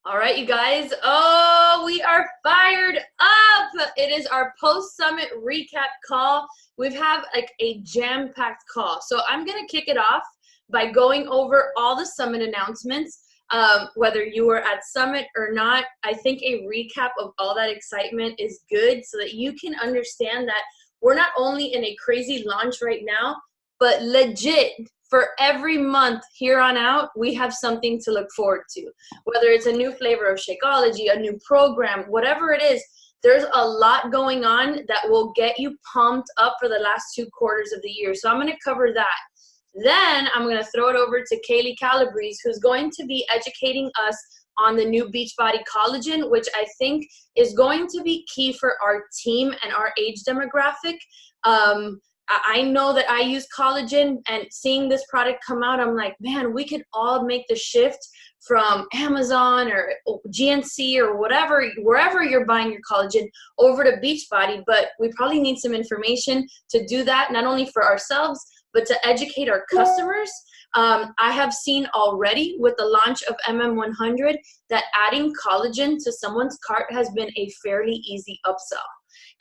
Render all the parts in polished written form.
All right, you guys. Oh, we are fired up. It is our post-summit recap call. We have like a jam-packed call. So I'm going to kick it off by going over all the summit announcements. Whether you were at summit or not, I think a recap of all that excitement is good so that you can understand that we're not only in a crazy launch right now, but legit for every month here on out, we have something to look forward to. Whether it's a new flavor of Shakeology, a new program, whatever it is, there's a lot going on that will get you pumped up for the last 2 quarters of the year. So I'm going to cover that. Then I'm going to throw it over to Kaylee Calabrese, who's going to be educating us on the new Beachbody Collagen, which I think is going to be key for our team and our age demographic. I know that I use collagen, and seeing this product come out, I'm like, man, we could all make the shift from Amazon or GNC or whatever, wherever you're buying your collagen, over to Beachbody. But we probably need some information to do that, not only for ourselves, but to educate our customers. I have seen already with the launch of MM100 that adding collagen to someone's cart has been a fairly easy upsell.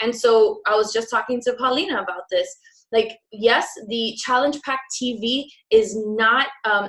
And so I was just talking to Paulina about this. Like, yes, the Challenge Pack TV is not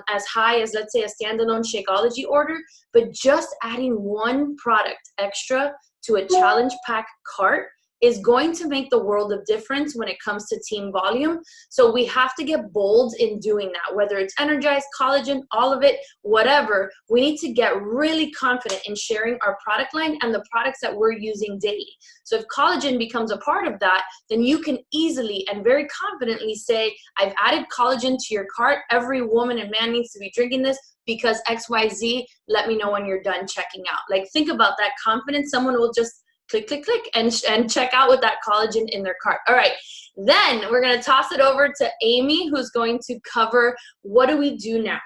as high as, let's say, a standalone Shakeology order, but just adding one product extra to a Challenge Pack cart is going to make the world of difference when it comes to team volume. So we have to get bold in doing that, whether it's Energize, collagen, all of it, whatever. We need to get really confident in sharing our product line and the products that we're using daily. So if collagen becomes a part of that, then you can easily and very confidently say, I've added collagen to your cart. Every woman and man needs to be drinking this because XYZ, let me know when you're done checking out. Like, think about that confidence. Someone will just click, click, click, and check out with that collagen in their cart. All right, then we're going to toss it over to Amy, who's going to cover what do we do now,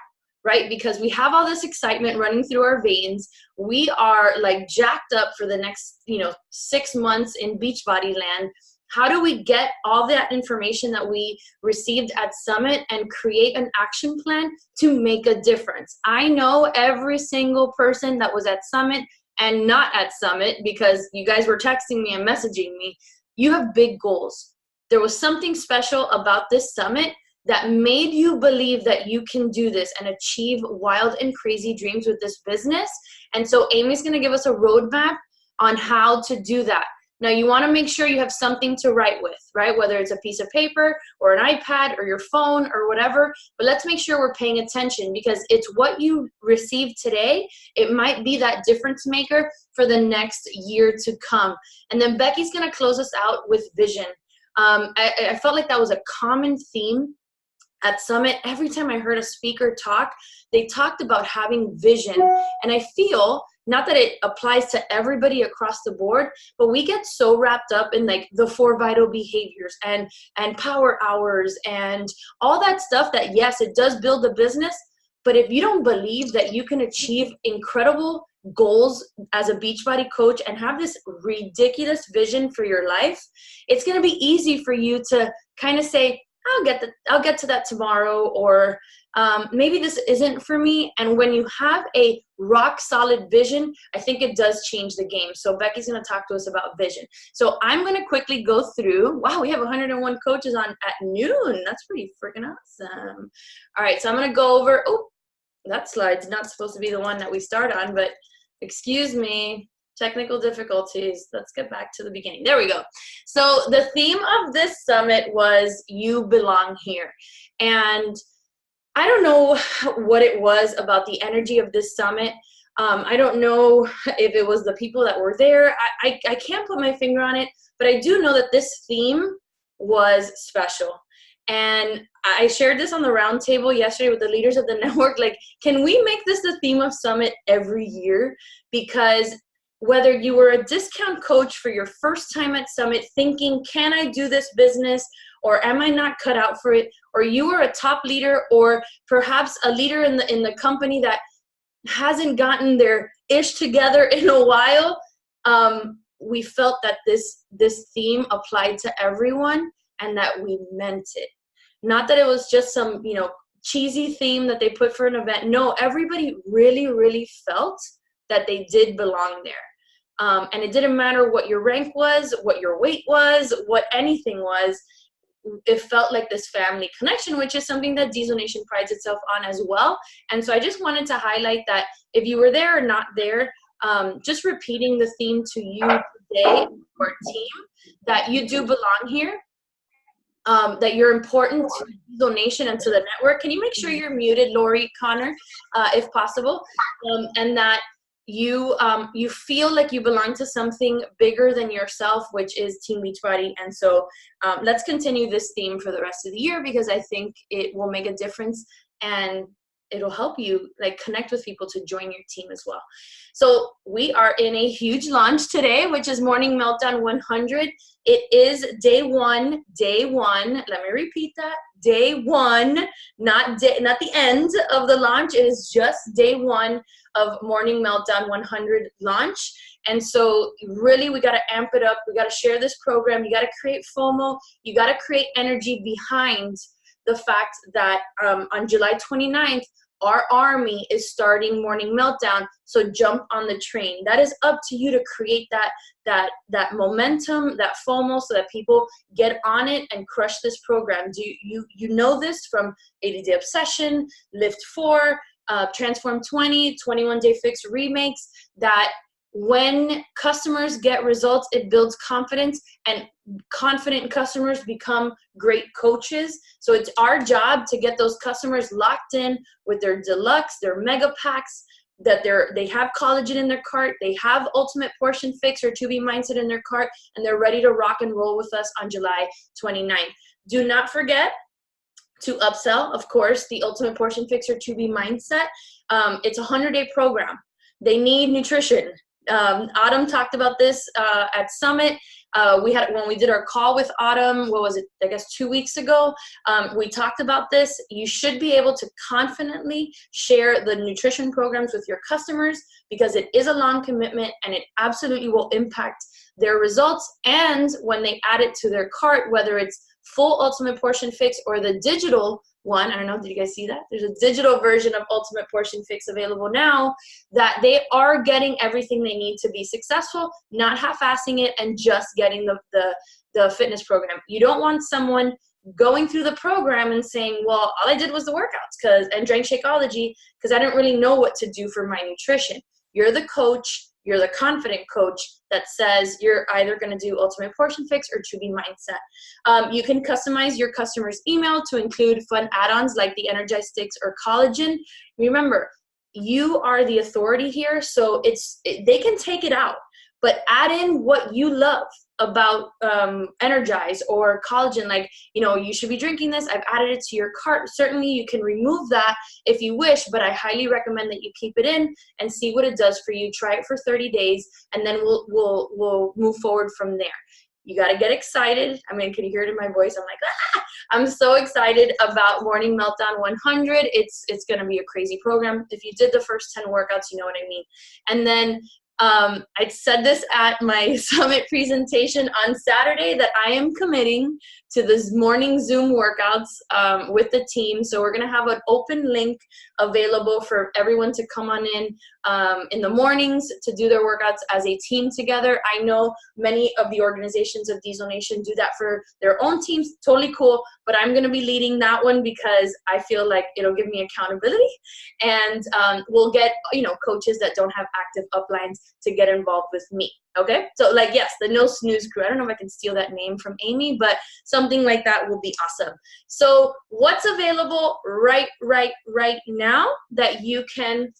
right? Because we have all this excitement running through our veins. We are like jacked up for the next, 6 months in Beachbody land. How do we get all that information that we received at Summit and create an action plan to make a difference? I know every single person that was at Summit and not at Summit, because you guys were texting me and messaging me, you have big goals. There was something special about this summit that made you believe that you can do this and achieve wild and crazy dreams with this business. And so Amy's gonna give us a roadmap on how to do that. Now, you want to make sure you have something to write with, right? Whether it's a piece of paper or an iPad or your phone or whatever, but let's make sure we're paying attention, because it's what you receive today. It might be that difference maker for the next year to come. And then Becky's going to close us out with vision. I felt like that was a common theme at Summit. Every time I heard a speaker talk, they talked about having vision. And I feel, not that it applies to everybody across the board, but we get so wrapped up in like the 4 vital behaviors and power hours and all that stuff that, yes, it does build a business. But if you don't believe that you can achieve incredible goals as a Beachbody coach and have this ridiculous vision for your life, it's going to be easy for you to kind of say, I'll get to that tomorrow, or maybe this isn't for me. And when you have a rock solid vision, I think it does change the game. So Becky's going to talk to us about vision. So I'm going to quickly go through. Wow, we have 101 coaches on at noon. That's pretty freaking awesome. All right, so I'm going to go over. Oh, that slide's not supposed to be the one that we start on, but excuse me. Technical difficulties. Let's get back to the beginning. There we go. So the theme of this summit was "You Belong Here." And I don't know what it was about the energy of this summit. I don't know if it was the people that were there. I can't put my finger on it, but I do know that this theme was special. And I shared this on the roundtable yesterday with the leaders of the network. Like, can we make this the theme of Summit every year? Because whether you were a discount coach for your first time at Summit thinking, can I do this business, or am I not cut out for it? Or you were a top leader, or perhaps a leader in the company that hasn't gotten their ish together in a while, we felt that this theme applied to everyone and that we meant it. Not that it was just some, cheesy theme that they put for an event. No, everybody really, really felt that they did belong there. And it didn't matter what your rank was, what your weight was, what anything was. It felt like this family connection, which is something that Diesel Nation prides itself on as well. And so I just wanted to highlight that if you were there or not there, just repeating the theme to you today, or team, that you do belong here, that you're important to Diesel Nation and to the network. Can you make sure you're muted, Lori, Connor, if possible? And that you feel like you belong to something bigger than yourself, which is Team Beachbody. And so let's continue this theme for the rest of the year, because I think it will make a difference and it'll help you like connect with people to join your team as well. So we are in a huge launch today, which is Morning Meltdown 100. It is day one. Let me repeat that. Day one, not the end of the launch. It is just day one of Morning Meltdown 100 launch. And so really we got to amp it up. We got to share this program. You got to create FOMO. You got to create energy behind the fact that on July 29th, our army is starting Morning Meltdown. So jump on the train. That is up to you to create that momentum, that FOMO, so that people get on it and crush this program. You know this from 80-Day Obsession, Lift 4, Transform 20, 21-Day Fix remakes, that when customers get results, it builds confidence, and confident customers become great coaches. So it's our job to get those customers locked in with their deluxe, their mega packs, that they have collagen in their cart, they have ultimate portion fix or 2B mindset in their cart, and they're ready to rock and roll with us on July 29th. Do not forget to upsell, of course, the ultimate portion fix or 2B mindset. It's a 100-day program. They need nutrition. Autumn talked about this at Summit. When we did our call with Autumn, what was it, I guess 2 weeks ago, we talked about this. You should be able to confidently share the nutrition programs with your customers, because it is a long commitment and it absolutely will impact their results. And when they add it to their cart, whether it's full ultimate portion fix or the digital one, I don't know, did you guys see that? There's a digital version of ultimate portion fix available now, that they are getting everything they need to be successful, not half-assing it and just getting the fitness program. You don't want someone going through the program and saying, well, all I did was the workouts and drank Shakeology because I didn't really know what to do for my nutrition. You're the coach. You're the confident coach that says you're either going to do ultimate portion fix or 2B mindset. You can customize your customer's email to include fun add-ons like the Energize Sticks or Collagen. Remember, you are the authority here, so they can take it out, but add in what you love about Energize or Collagen. Like, you should be drinking this. I've added it to your cart. Certainly you can remove that if you wish, but I highly recommend that you keep it in and see what it does for you. Try it for 30 days, and then we'll move forward from there. You got to get excited. I mean, can you hear it in my voice? I'm like, ah! I'm so excited about Morning Meltdown 100. It's going to be a crazy program. If you did the first 10 workouts, you know what I mean. And then I said this at my summit presentation on Saturday, that I am committing to this morning Zoom workouts with the team. So we're going to have an open link available for everyone to come on in the mornings to do their workouts as a team together. I know many of the organizations of Diesel Nation do that for their own teams. Totally cool. But I'm going to be leading that one because I feel like it'll give me accountability, and we'll get, coaches that don't have active uplines to get involved with me. Okay. So yes, the No Snooze crew. I don't know if I can steal that name from Amy, but something like that will be awesome. So what's available right now that you can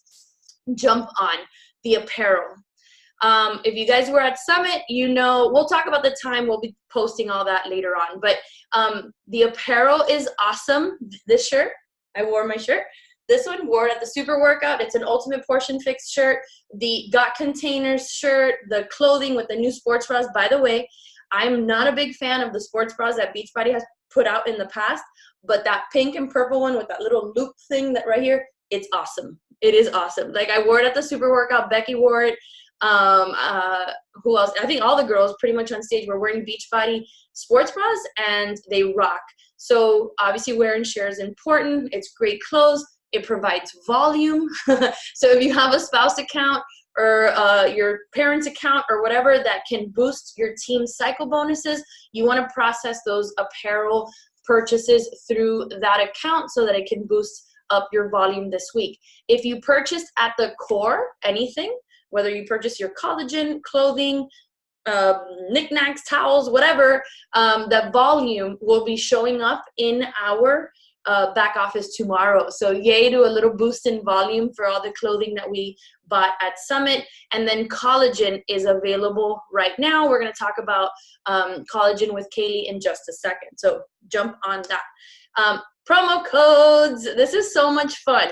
jump on? The apparel. If you guys were at Summit, we'll talk about the time. We'll be posting all that later on. But the apparel is awesome. This shirt, I wore my shirt. This one, wore it at the Super Workout. It's an Ultimate Portion Fix shirt. The Got Containers shirt, the clothing with the new sports bras. By the way, I'm not a big fan of the sports bras that Beachbody has put out in the past, but that pink and purple one with that little loop thing that right here, it's awesome. It is awesome. I wore it at the Super Workout. Becky wore it. Who else? I think all the girls pretty much on stage were wearing Beachbody sports bras, and they rock. So obviously wear and share is important. It's great clothes. It provides volume. So if you have a spouse account or your parents' account or whatever that can boost your team's cycle bonuses, you want to process those apparel purchases through that account so that it can boost up your volume this week. If you purchased at the core anything, whether you purchase your collagen, clothing, knickknacks, towels, whatever, that volume will be showing up in our back office tomorrow. So yay to a little boost in volume for all the clothing that we bought at Summit. And then Collagen is available right now. We're going to talk about Collagen with Kaylee in just a second. So jump on that. Promo codes. This is so much fun.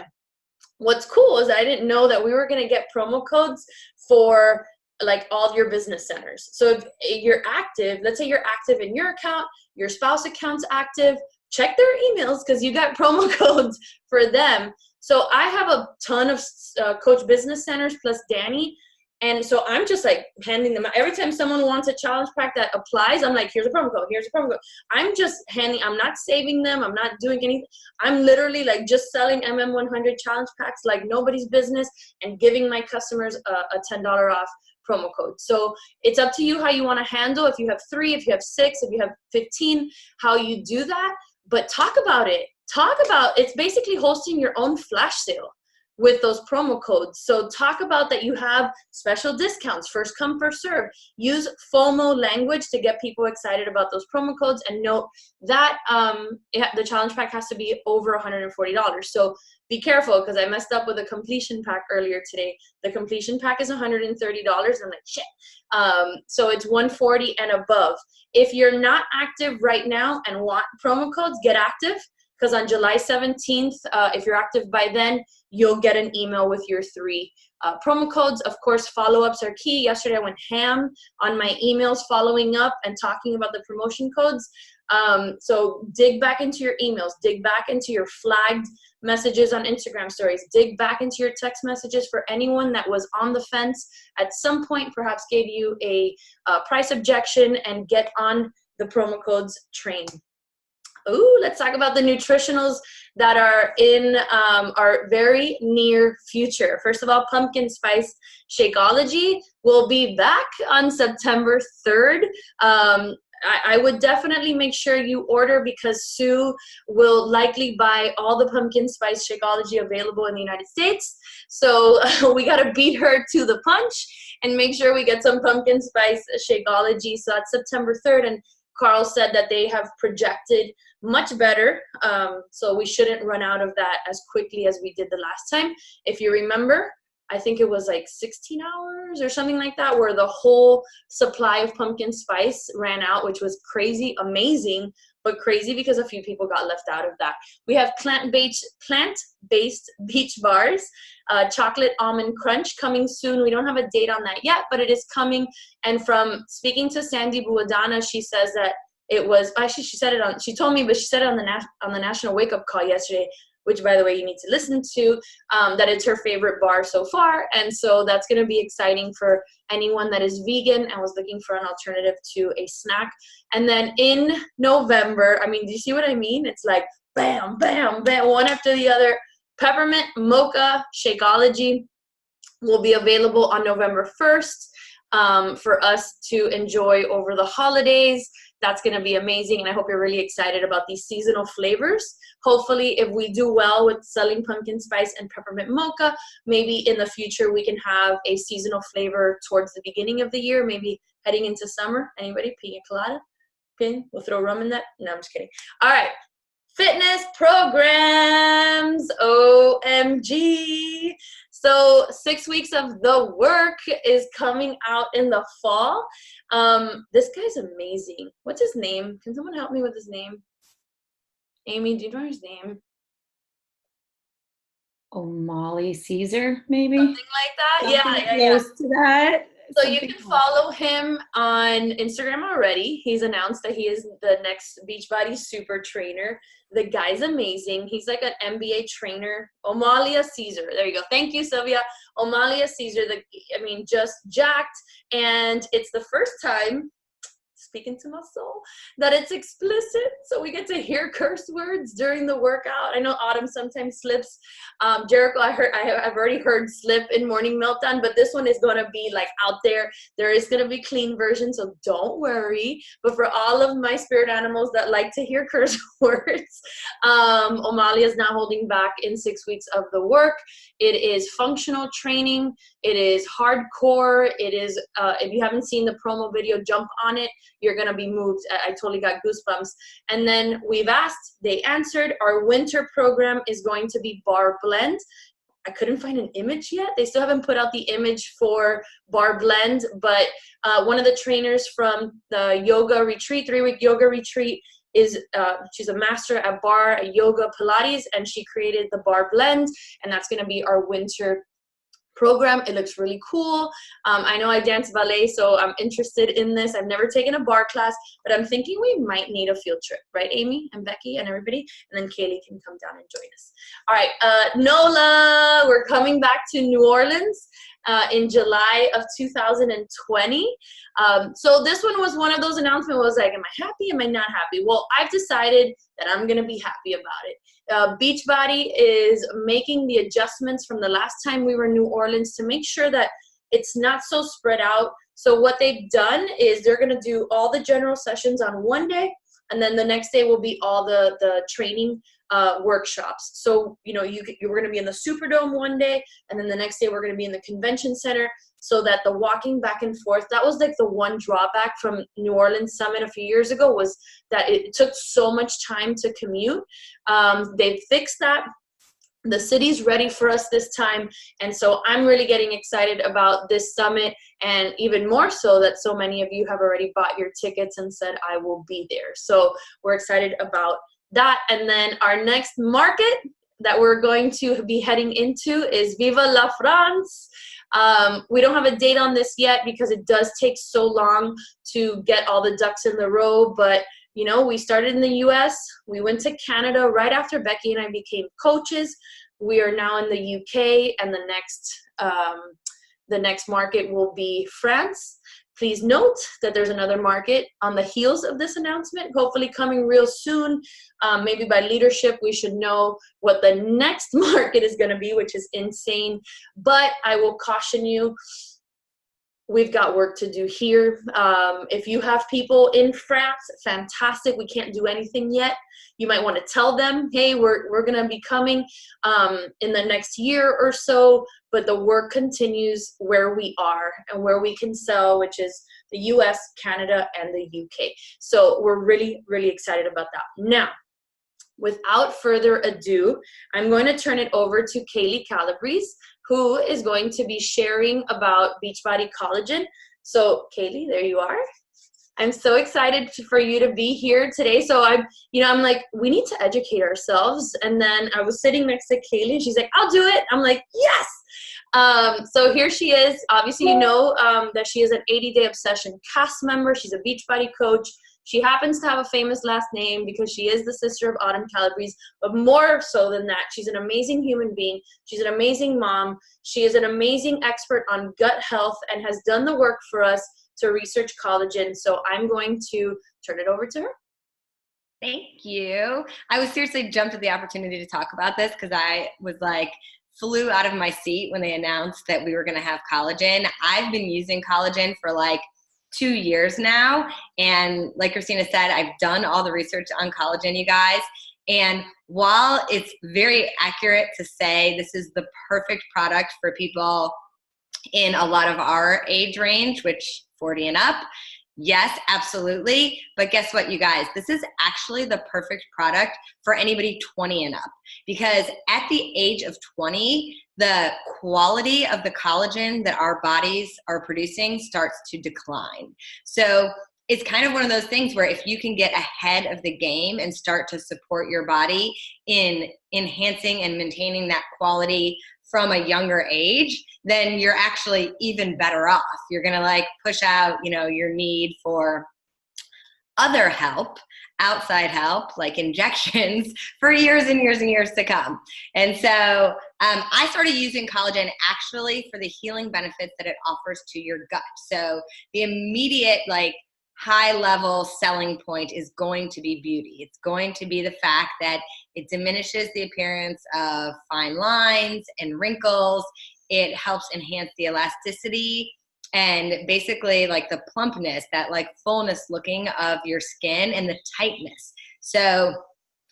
What's cool is I didn't know that we were going to get promo codes for like all your business centers. So if you're active, let's say you're active in your account, your spouse account's active, check their emails because you got promo codes for them. So I have a ton of Coach Business Centers plus Danny. And so I'm just like handing them out. Every time someone wants a challenge pack that applies, I'm like, here's a promo code, here's a promo code. I'm just handing, I'm not saving them. I'm not doing anything. I'm literally like just selling MM100 challenge packs like nobody's business and giving my customers a $10 off promo code. So it's up to you how you want to handle. If you have 3, if you have 6, if you have 15, how you do that. But talk about it. Talk about, it's basically hosting your own flash sale with those promo codes. So talk about that you have special discounts, first come, first serve. Use FOMO language to get people excited about those promo codes, and note that the challenge pack has to be over $140. So be careful, because I messed up with a completion pack earlier today. The completion pack is $130. I'm like, shit. So it's $140 and above. If you're not active right now and want promo codes, get active. Because on July 17th, if you're active by then, you'll get an email with your 3 promo codes. Of course, follow-ups are key. Yesterday, I went ham on my emails following up and talking about the promotion codes. So dig back into your emails. Dig back into your flagged messages on Instagram stories. Dig back into your text messages for anyone that was on the fence at some point, perhaps gave you a price objection, and get on the promo codes train. Ooh, let's talk about the nutritionals that are in our very near future. First of all, pumpkin spice Shakeology will be back on September 3rd. I would definitely make sure you order, because Sue will likely buy all the pumpkin spice Shakeology available in the United States. So we got to beat her to the punch and make sure we get some pumpkin spice Shakeology. So that's September 3rd. And Carl said that they have projected much better, so we shouldn't run out of that as quickly as we did the last time. If you remember, I think it was like 16 hours or something like that, where the whole supply of pumpkin spice ran out, which was crazy, amazing, but crazy because a few people got left out of that. We have plant-based beach bars, chocolate almond crunch coming soon. We don't have a date on that yet, but it is coming. And from speaking to Sandy Buadana, she says that it was, actually she said it on, she told me, but she said it on the National Wake Up Call yesterday, which by the way you need to listen to, that it's her favorite bar so far. And so that's going to be exciting for anyone that is vegan and was looking for an alternative to a snack. And then in November, I mean, do you see what I mean? It's like bam, bam, bam, one after the other. Peppermint Mocha Shakeology will be available on November 1st for us to enjoy over the holidays. That's going to be amazing, and I hope you're really excited about these seasonal flavors. Hopefully, if we do well with selling pumpkin spice and peppermint mocha, maybe in the future we can have a seasonal flavor towards the beginning of the year, maybe heading into summer. Anybody? Pina colada? Okay, we'll throw rum in that. No, I'm just kidding. All right. Fitness programs, OMG. So 6 weeks of the work is coming out in the fall. This guy's amazing. What's his name? Can someone help me with his name? Amy, do you know his name? O'Malley Caesar, maybe? Something like that? Something Yeah. Close to that. So you can follow him on Instagram already. He's announced that he is the next Beachbody super trainer. The guy's amazing. He's like an NBA trainer. O'Malley Caesar. There you go. Thank you, Sylvia. O'Malley Caesar. Just jacked. And it's the first time, speaking to my soul, that it's explicit, so we get to hear curse words during the workout. I know Autumn sometimes slips. Jericho, I've already heard slip in Morning Meltdown, but this one is going to be like out there. There is going to be clean version, so don't worry. But for all of my spirit animals that like to hear curse words, O'Malley is now holding back in 6 weeks of the work. It is functional training. It is hardcore. It is, if you haven't seen the promo video, jump on it. You're going to be moved. I totally got goosebumps. And then we've asked, they answered. Our winter program is going to be bar blend. I couldn't find an image yet. They still haven't put out the image for bar blend, but one of the trainers from the yoga retreat, 3-week yoga retreat, is she's a master at bar, yoga, Pilates, and she created the bar blend, and that's going to be our winter program. It looks really cool. I know I dance ballet, so I'm interested in this. I've never taken a bar class, but I'm thinking we might need a field trip, right, Amy and Becky and everybody? And then Kaylee can come down and join us. All right, NOLA, we're coming back to New Orleans in July of 2020. So this one was one of those announcements where I was like, am I happy? Am I not happy? Well, I've decided that I'm going to be happy about it. Beachbody is making the adjustments from the last time we were in New Orleans to make sure that it's not so spread out. So what they've done is they're going to do all the general sessions on one day, and then the next day will be all the training workshops. So, you know, we're going to be in the Superdome one day, and then the next day we're going to be in the convention center, so that the walking back and forth, that was like the one drawback from New Orleans Summit a few years ago, was that it took so much time to commute. They've fixed that. The city's ready for us this time, and so I'm really getting excited about this summit, and even more so that so many of you have already bought your tickets and said, I will be there. So we're excited about that. And then our next market that we're going to be heading into is Viva la France. We don't have a date on this yet because it does take so long to get all the ducks in the row, but you know, we started in the US, we went to Canada right after Becky and I became coaches. We are now in the UK, and the next market will be France. Please note that there's another market on the heels of this announcement, hopefully coming real soon. Maybe by leadership, we should know what the next market is going to be, which is insane. But I will caution you, we've got work to do here. If you have people in France, fantastic. We can't do anything yet. You might want to tell them, hey, we're going to be coming in the next year or so, but the work continues where we are and where we can sell, which is the US, Canada, and the UK. So we're really, really excited about that. Now, without further ado, I'm going to turn it over to Kaylee Calabrese, who is going to be sharing about Beachbody Collagen. So Kaylee, there you are. I'm so excited for you to be here today. So I'm like, we need to educate ourselves. And then I was sitting next to Kaylee, and she's like, I'll do it. I'm like, yes. So here she is. Obviously, you know that she is an 80-Day Obsession cast member. She's a Beachbody coach. She happens to have a famous last name because she is the sister of Autumn Calabrese, but more so than that, she's an amazing human being. She's an amazing mom. She is an amazing expert on gut health and has done the work for us to research collagen. So I'm going to turn it over to her. Thank you. I was seriously jumped at the opportunity to talk about this because I was like, flew out of my seat when they announced that we were going to have collagen. I've been using collagen for like 2 years now. And like Christina said, I've done all the research on collagen, you guys. And while it's very accurate to say this is the perfect product for people in a lot of our age range, which 40 and up, yes, absolutely. But guess what, you guys? This is actually the perfect product for anybody 20 and up. Because at the age of 20, the quality of the collagen that our bodies are producing starts to decline. So it's kind of one of those things where if you can get ahead of the game and start to support your body in enhancing and maintaining that quality from a younger age, then you're actually even better off. You're going to like push out, you know, your need for other help, outside help, like injections for years and years and years to come. And so I started using collagen actually for the healing benefits that it offers to your gut. So the immediate like high level selling point is going to be beauty. It's going to be the fact that it diminishes the appearance of fine lines and wrinkles. It helps enhance the elasticity and basically like the plumpness, that like fullness looking of your skin, and the tightness. So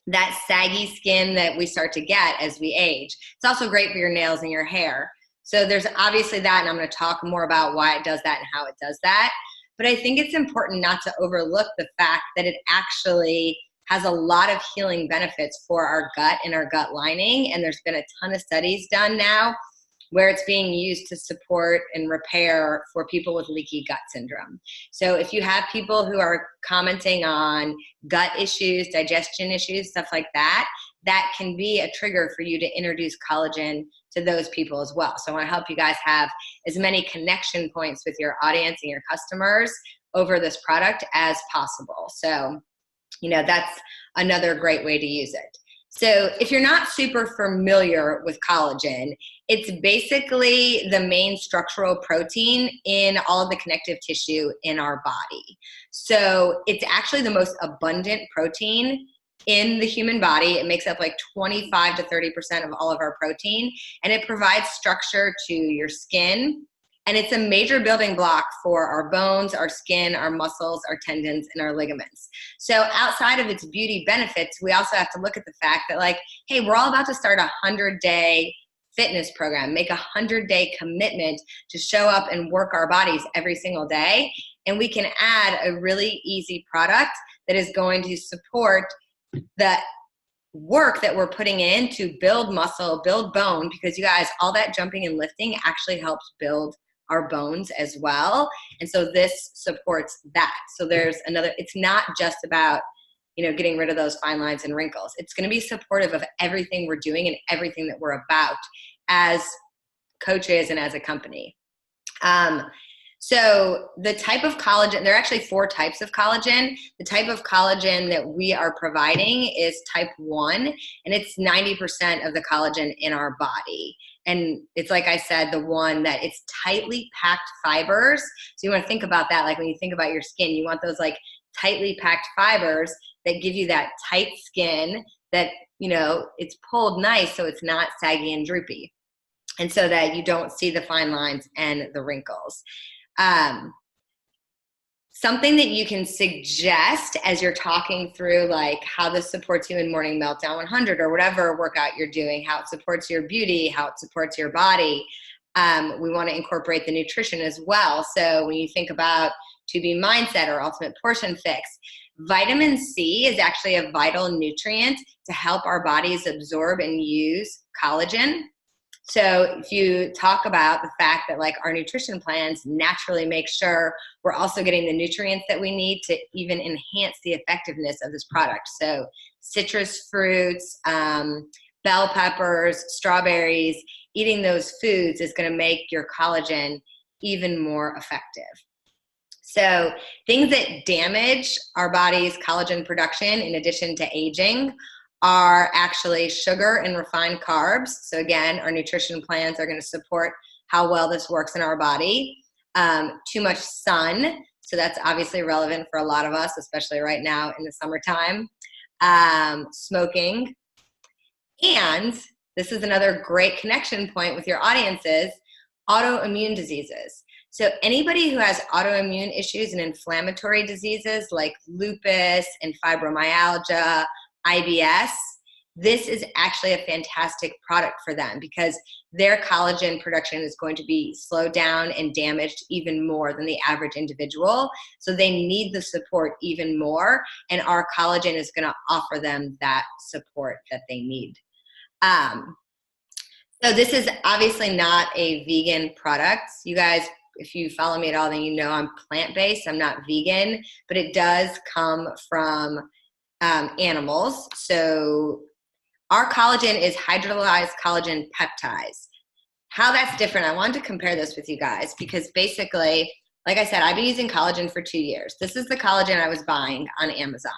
that saggy skin that we start to get as we age. It's also great for your nails and your hair. So there's obviously that, and I'm going to talk more about why it does that and how it does that. But I think it's important not to overlook the fact that it actually has a lot of healing benefits for our gut and our gut lining. And there's been a ton of studies done now where it's being used to support and repair for people with leaky gut syndrome. So if you have people who are commenting on gut issues, digestion issues, stuff like that, that can be a trigger for you to introduce collagen to those people as well. So I want to help you guys have as many connection points with your audience and your customers over this product as possible. So, that's another great way to use it. So if you're not super familiar with collagen, it's basically the main structural protein in all of the connective tissue in our body. So it's actually the most abundant protein in the human body. It makes up like 25 to 30% of all of our protein, and it provides structure to your skin. And it's a major building block for our bones, our skin, our muscles, our tendons, and our ligaments. So outside of its beauty benefits, we also have to look at the fact that like, hey, we're all about to start a 100-day fitness program, make a 100-day commitment to show up and work our bodies every single day. And we can add a really easy product that is going to support the work that we're putting in to build muscle, build bone, because you guys, all that jumping and lifting actually helps build our bones as well. And so this supports that. So there's another, it's not just about, getting rid of those fine lines and wrinkles. It's going to be supportive of everything we're doing and everything that we're about as coaches and as a company. So the type of collagen, there are actually 4 types of collagen. The type of collagen that we are providing is type 1, and it's 90% of the collagen in our body. And it's like I said, the one that it's tightly packed fibers. So you want to think about that. Like when you think about your skin, you want those like tightly packed fibers that give you that tight skin that, it's pulled nice so it's not saggy and droopy. And so that you don't see the fine lines and the wrinkles. Something that you can suggest as you're talking through like how this supports you in Morning Meltdown 100 or whatever workout you're doing, how it supports your beauty, how it supports your body. We want to incorporate the nutrition as well. So when you think about To Be Mindset or Ultimate Portion Fix, vitamin C is actually a vital nutrient to help our bodies absorb and use collagen. So if you talk about the fact that like our nutrition plans naturally make sure we're also getting the nutrients that we need to even enhance the effectiveness of this product. So citrus fruits, bell peppers, strawberries, eating those foods is going to make your collagen even more effective. So things that damage our body's collagen production in addition to aging are actually sugar and refined carbs. So again, our nutrition plans are going to support how well this works in our body. Too much sun. So that's obviously relevant for a lot of us, especially right now in the summertime. Smoking. And this is another great connection point with your audiences, autoimmune diseases. So anybody who has autoimmune issues and inflammatory diseases like lupus and fibromyalgia, IBS, this is actually a fantastic product for them because their collagen production is going to be slowed down and damaged even more than the average individual. So they need the support even more, and our collagen is going to offer them that support that they need. So this is obviously not a vegan product. You guys, if you follow me at all, then you know I'm plant-based. I'm not vegan, but it does come from animals. So our collagen is hydrolyzed collagen peptides. How that's different, I wanted to compare this with you guys because basically, like I said, I've been using collagen for 2 years. This is the collagen I was buying on Amazon.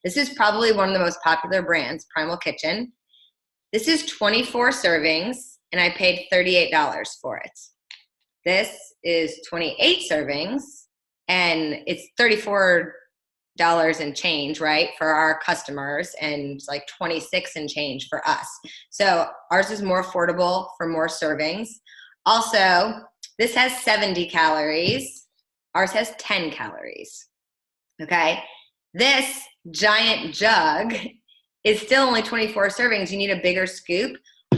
This is probably one of the most popular brands, Primal Kitchen. This is 24 servings, and I paid $38 for it. This is 28 servings, and it's $34 and change, right, for our customers, and it's like 26 and change for us. So ours is more affordable for more servings. Also, this has 70 calories. Ours has 10 calories. Okay. This giant jug is still only 24 servings. You need a bigger scoop.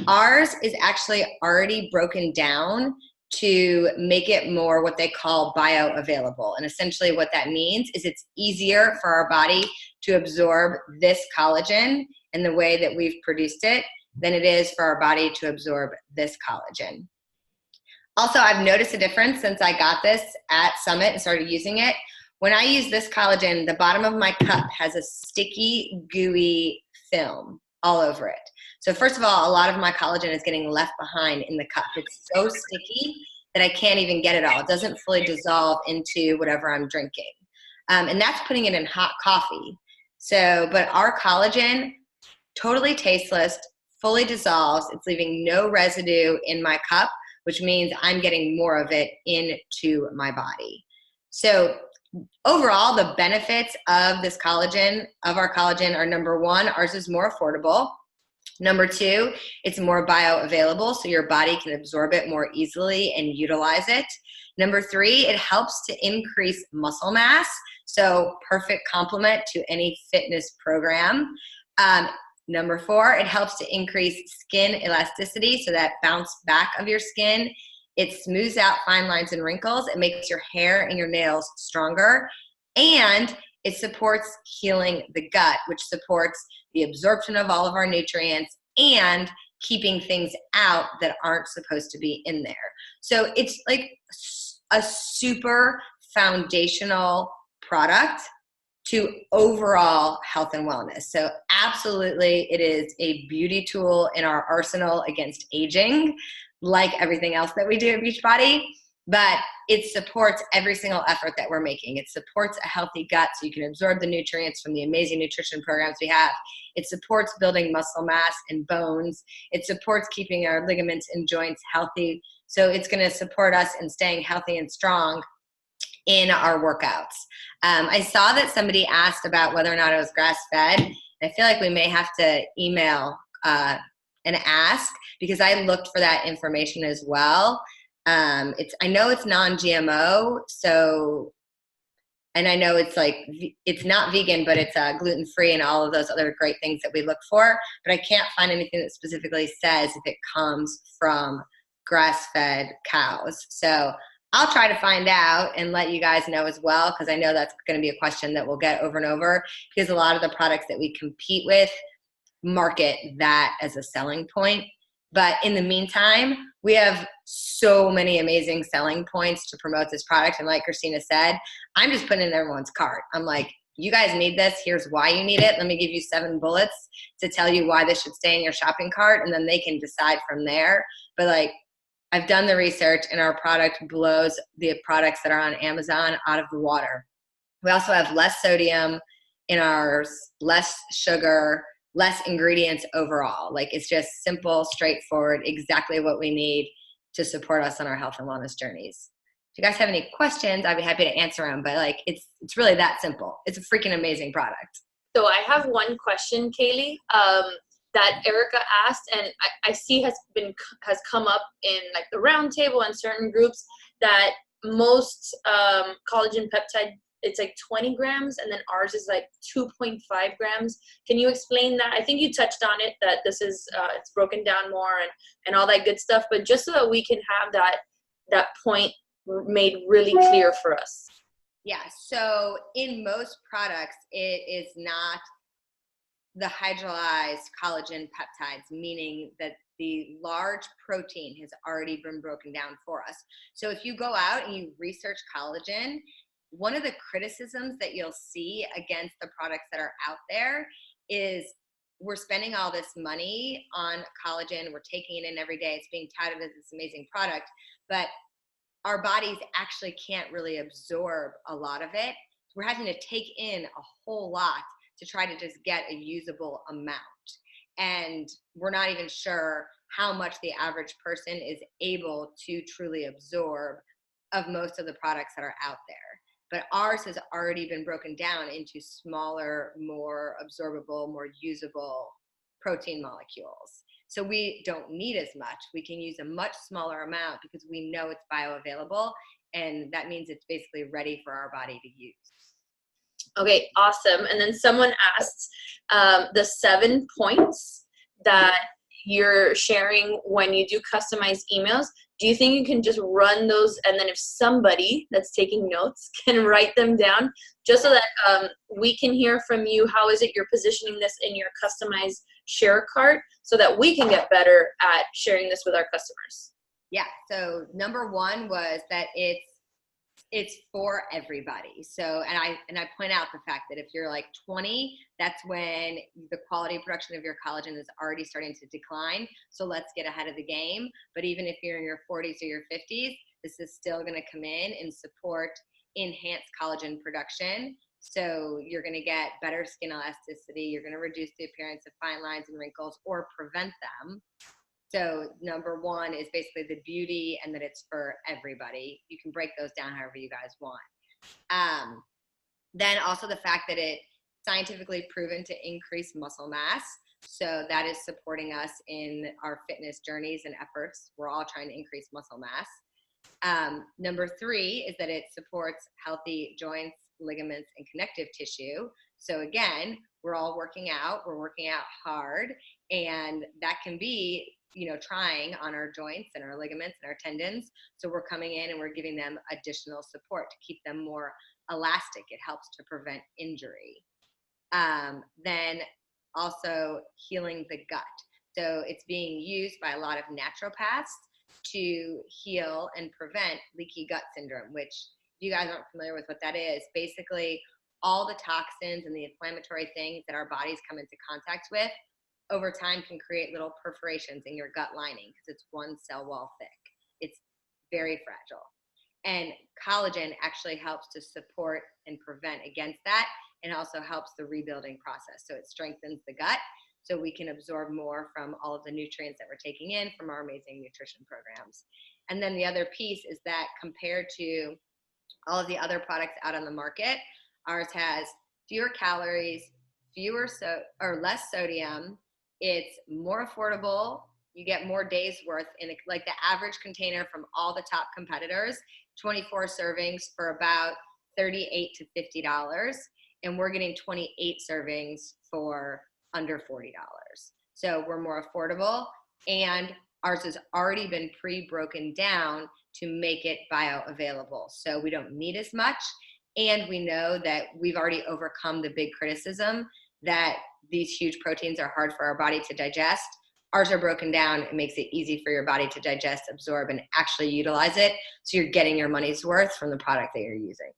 Ours is actually already broken down to make it more what they call bioavailable. And essentially what that means is it's easier for our body to absorb this collagen in the way that we've produced it than it is for our body to absorb this collagen. Also, I've noticed a difference since I got this at Summit and started using it. When I use this collagen, the bottom of my cup has a sticky, gooey film all over it. So first of all, a lot of my collagen is getting left behind in the cup. It's so sticky that I can't even get it all. It doesn't fully dissolve into whatever I'm drinking. And that's putting it in hot coffee. So, but our collagen, totally tasteless, fully dissolves. It's leaving no residue in my cup, which means I'm getting more of it into my body. So overall, the benefits of this collagen, of our collagen, are number one, ours is more affordable. Number two, it's more bioavailable, so your body can absorb it more easily and utilize it. Number three, it helps to increase muscle mass, so perfect complement to any fitness program. Number four, it helps to increase skin elasticity, so that bounce back of your skin. It smooths out fine lines and wrinkles. It makes your hair and your nails stronger. And it supports healing the gut, which supports the absorption of all of our nutrients and keeping things out that aren't supposed to be in there. So it's like a super foundational product to overall health and wellness. So absolutely, it is a beauty tool in our arsenal against aging, like everything else that we do at Beachbody, but it supports every single effort that we're making. It supports a healthy gut so you can absorb the nutrients from the amazing nutrition programs we have. It supports building muscle mass and bones. It supports keeping our ligaments and joints healthy. So it's going to support us in staying healthy and strong in our workouts. I saw that somebody asked about whether or not it was grass-fed. I feel like we may have to email and ask, because I looked for that information as well. I know it's non-GMO, so, and I know it's like, it's not vegan, but it's gluten-free and all of those other great things that we look for, but I can't find anything that specifically says if it comes from grass-fed cows. So I'll try to find out and let you guys know as well, because I know that's going to be a question that we'll get over and over, because a lot of the products that we compete with market that as a selling point. But in the meantime, we have so many amazing selling points to promote this product. And like Christina said, I'm just putting it in everyone's cart. I'm like, you guys need this. Here's why you need it. Let me give you 7 bullets to tell you why this should stay in your shopping cart. And then they can decide from there. But like, I've done the research, and our product blows the products that are on Amazon out of the water. We also have less sodium in ours, less sugar, less ingredients overall. Like, it's just simple, straightforward, exactly what we need to support us on our health and wellness journeys. If you guys have any questions, I'd be happy to answer them. But like, it's really that simple. It's a freaking amazing product. So I have one question, Kaylee, that Erica asked, and I see has come up in like the roundtable and certain groups, that most collagen peptide, it's like 20 grams, and then ours is like 2.5 grams. Can you explain that? I think you touched on it, that this is it's broken down more and all that good stuff, but just so that we can have that point made really clear for us. Yeah, so in most products, it is not the hydrolyzed collagen peptides, meaning that the large protein has already been broken down for us. So if you go out and you research collagen, one of the criticisms that you'll see against the products that are out there is, we're spending all this money on collagen, we're taking it in every day, it's being touted as this amazing product, but our bodies actually can't really absorb a lot of it. We're having to take in a whole lot to try to just get a usable amount. And we're not even sure how much the average person is able to truly absorb of most of the products that are out there. but ours has already been broken down into smaller, more absorbable, more usable protein molecules. So we don't need as much. We can use a much smaller amount because we know it's bioavailable, and that means it's basically ready for our body to use. Okay, awesome. And then someone asked the 7 points that you're sharing when you do customized emails. Do you think you can just run those, and then if somebody that's taking notes can write them down, just so that we can hear from you? How is it you're positioning this in your customized share cart so that we can get better at sharing this with our customers? Yeah, so number one was that it's for everybody. So, and I point out the fact that if you're like 20, that's when the quality of production of your collagen is already starting to decline. So let's get ahead of the game. But even if you're in your 40s or your 50s, this is still going to come in and support enhanced collagen production. So you're going to get better skin elasticity. You're going to reduce the appearance of fine lines and wrinkles or prevent them. So number one is basically the beauty and that it's for everybody. You can break those down however you guys want. Then also the fact that it's scientifically proven to increase muscle mass. So that is supporting us in our fitness journeys and efforts. We're all trying to increase muscle mass. Number three is that it supports healthy joints, ligaments, and connective tissue. So again, we're all working out. We're working out hard, and that can be, trying on our joints and our ligaments and our tendons. So we're coming in and we're giving them additional support to keep them more elastic. It helps to prevent injury. Then also healing the gut. So it's being used by a lot of naturopaths to heal and prevent leaky gut syndrome, which if you guys aren't familiar with what that is, basically all the toxins and the inflammatory things that our bodies come into contact with over time can create little perforations in your gut lining because it's one cell wall thick. It's very fragile. And collagen actually helps to support and prevent against that, and also helps the rebuilding process. So it strengthens the gut so we can absorb more from all of the nutrients that we're taking in from our amazing nutrition programs. And then the other piece is that compared to all of the other products out on the market, ours has fewer calories, less sodium. It's more affordable. You get more days worth in like the average container from all the top competitors, 24 servings for about $38 to $50. And we're getting 28 servings for under $40. So we're more affordable, and ours has already been pre-broken down to make it bioavailable. So we don't need as much. And we know that we've already overcome the big criticism that these huge proteins are hard for our body to digest. Ours are broken down. It makes it easy for your body to digest, absorb, and actually utilize it. So you're getting your money's worth from the product that you're using.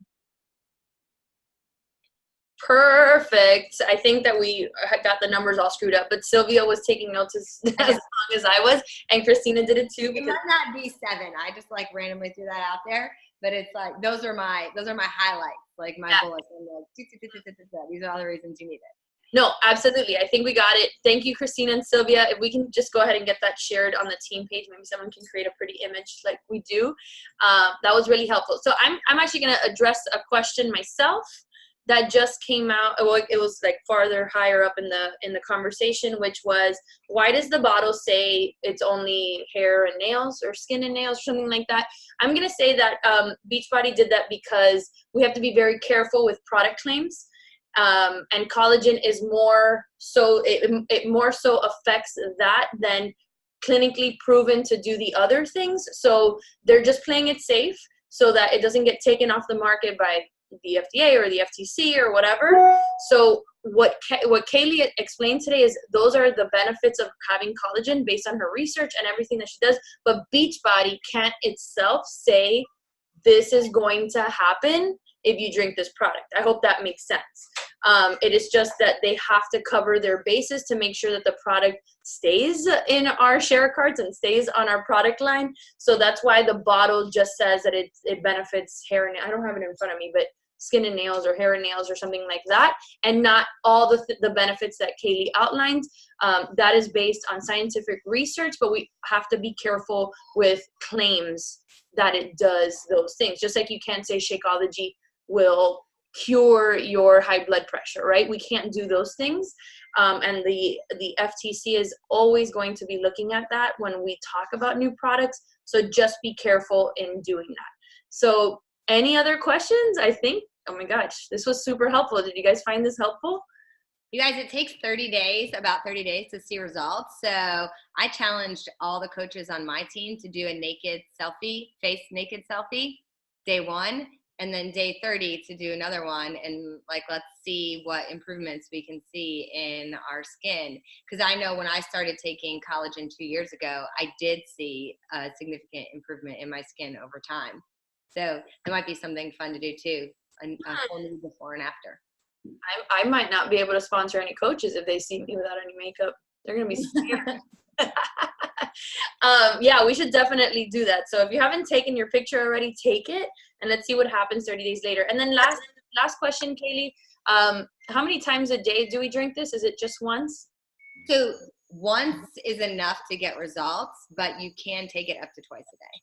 Perfect. I think that we got the numbers all screwed up, but Sylvia was taking notes as long as I was, and Christina did it too. It might not be 7. I just like randomly threw that out there, but it's like those are my highlights, like my bullets. And like, these are all the reasons you need it. No, absolutely. I think we got it. Thank you, Christina and Sylvia. If we can just go ahead and get that shared on the team page, maybe someone can create a pretty image like we do. That was really helpful. So I'm actually going to address a question myself that just came out. Well, it was like farther higher up in the conversation, which was, why does the bottle say it's only hair and nails or skin and nails or something like that? I'm going to say that Beachbody did that because we have to be very careful with product claims. And collagen is more so, it more so affects that than clinically proven to do the other things. So they're just playing it safe so that it doesn't get taken off the market by the FDA or the FTC or whatever. So what Kaylee explained today is those are the benefits of having collagen based on her research and everything that she does. But Beachbody can't itself say this is going to happen if you drink this product. I hope that makes sense. It is just that they have to cover their bases to make sure that the product stays in our share carts and stays on our product line. So that's why the bottle just says that it benefits hair and I don't have it in front of me, but skin and nails or hair and nails or something like that, and not all the benefits that Kaylee outlined. That is based on scientific research, but we have to be careful with claims that it does those things. Just like you can't say Shakeology will cure your high blood pressure, right? We can't do those things. And the FTC is always going to be looking at that when we talk about new products. So just be careful in doing that. So any other questions? I think, oh my gosh, this was super helpful. Did you guys find this helpful? You guys, it takes 30 days, about 30 days to see results. So I challenged all the coaches on my team to do a naked selfie, face naked selfie, day 1, and then day 30 to do another one. And like, let's see what improvements we can see in our skin. Because I know when I started taking collagen 2 years ago, I did see a significant improvement in my skin over time. So that might be something fun to do too, a whole new before and after. I might not be able to sponsor any coaches if they see me without any makeup. They're going to be scared. Yeah, we should definitely do that. So if you haven't taken your picture already, take it, and let's see what happens 30 days later. And then last question, Kaylee, how many times a day do we drink this? Is it just once? So once is enough to get results, but you can take it up to twice a day.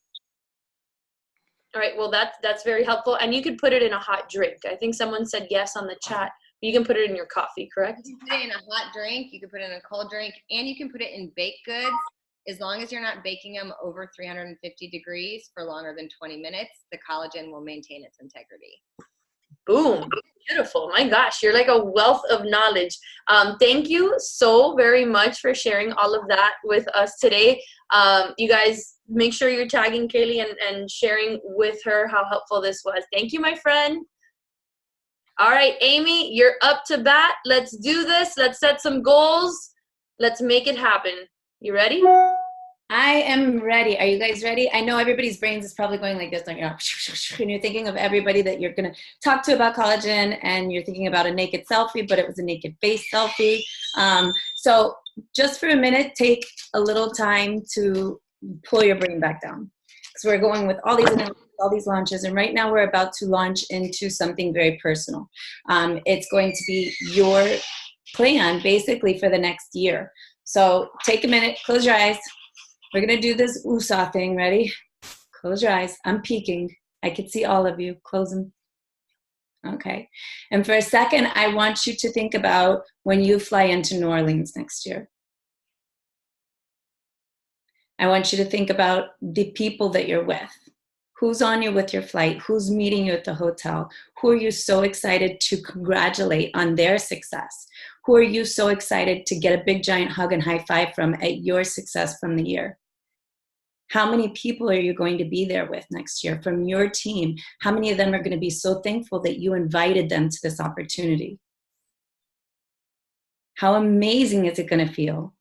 All right, well, that's very helpful. And you could put it in a hot drink. I think someone said yes on the chat. You can put it in your coffee, correct? You can put it in a hot drink, you can put it in a cold drink, and you can put it in baked goods. As long as you're not baking them over 350 degrees for longer than 20 minutes, the collagen will maintain its integrity. Boom. Beautiful. My gosh, you're like a wealth of knowledge. Thank you so very much for sharing all of that with us today. You guys, make sure you're tagging Kaylee and sharing with her how helpful this was. Thank you, my friend. All right, Amy, you're up to bat. Let's do this. Let's set some goals. Let's make it happen. You ready? I am ready. Are you guys ready? I know everybody's brains is probably going like this, like, and you're thinking of everybody that you're going to talk to about collagen, and you're thinking about a naked selfie, but it was a naked face selfie. So just for a minute, take a little time to pull your brain back down, because we're going with all these launches, and right now we're about to launch into something very personal. It's going to be your plan basically for the next year. So take a minute, close your eyes. We're going to do this USA thing. Ready? Close your eyes. I'm peeking. I can see all of you. Close them. Okay. And for a second, I want you to think about when you fly into New Orleans next year. I want you to think about the people that you're with. Who's on you with your flight? Who's meeting you at the hotel? Who are you so excited to congratulate on their success? Who are you so excited to get a big giant hug and high five from at your success from the year? How many people are you going to be there with next year from your team? How many of them are going to be so thankful that you invited them to this opportunity? How amazing is it going to feel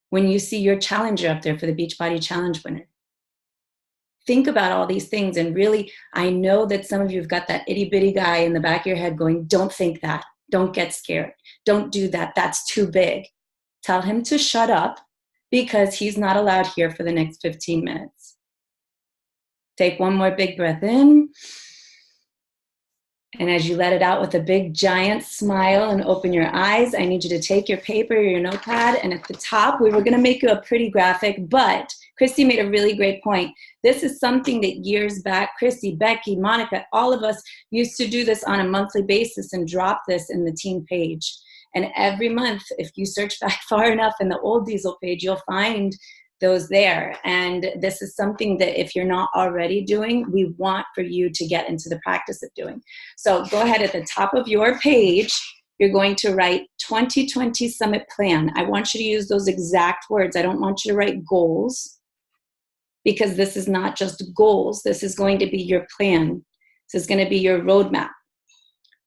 when you see your challenger up there for the Beachbody Challenge winner? Think about all these things, and really, I know that some of you have got that itty bitty guy in the back of your head going, don't think that, don't get scared, don't do that, that's too big. Tell him to shut up, because he's not allowed here for the next 15 minutes. Take one more big breath in. And as you let it out with a big giant smile and open your eyes, I need you to take your paper or your notepad, and at the top, we were going to make you a pretty graphic, but Christy made a really great point. This is something that years back, Christy, Becky, Monica, all of us used to do this on a monthly basis and drop this in the team page. And every month, if you search back far enough in the old Diesel page, you'll find those there. And this is something that if you're not already doing, we want for you to get into the practice of doing. So go ahead, at the top of your page, you're going to write 2020 Summit Plan. I want you to use those exact words. I don't want you to write goals, because this is not just goals. This is going to be your plan. This is going to be your roadmap.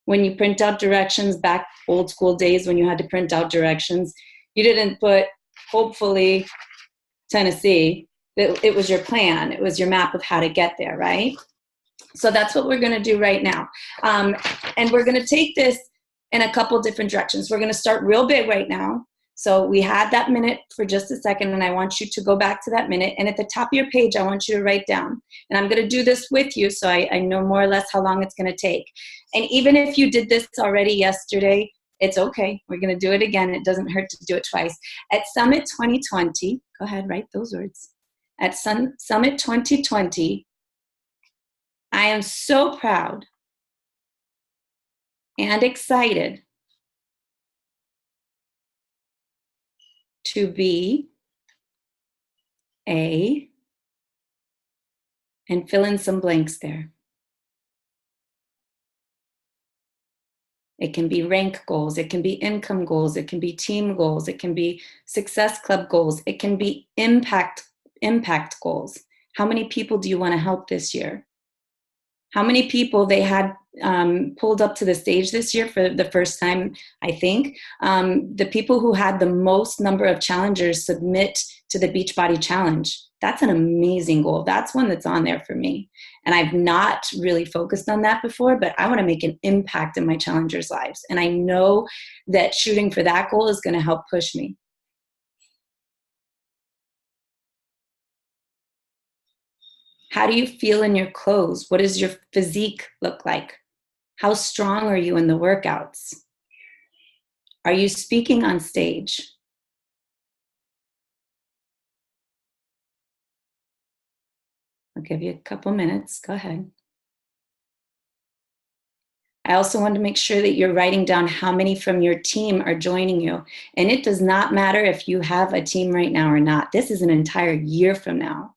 When you print out directions, back old school days when you had to print out directions, you didn't put, hopefully, Tennessee. It was your plan. It was your map of how to get there, right? So that's what we're going to do right now. And we're going to take this in a couple different directions. We're going to start real big right now. So we had that minute for just a second, and I want you to go back to that minute. And at the top of your page, I want you to write down. And I'm going to do this with you, so I know more or less how long it's going to take. And even if you did this already yesterday, it's okay. We're going to do it again. It doesn't hurt to do it twice. At Summit 2020, go ahead, write those words. At Summit 2020, I am so proud and excited to be a, and fill in some blanks there. It can be rank goals, it can be income goals, it can be team goals, it can be success club goals, it can be impact goals. How many people do you want to help this year? How many people they had pulled up to the stage this year for the first time, I think. The people who had the most number of challengers submit to the Beachbody Challenge. That's an amazing goal. That's one that's on there for me. And I've not really focused on that before, but I want to make an impact in my challengers' lives. And I know that shooting for that goal is going to help push me. How do you feel in your clothes? What does your physique look like? How strong are you in the workouts? Are you speaking on stage? I'll give you a couple minutes. Go ahead. I also want to make sure that you're writing down how many from your team are joining you. And it does not matter if you have a team right now or not. This is an entire year from now.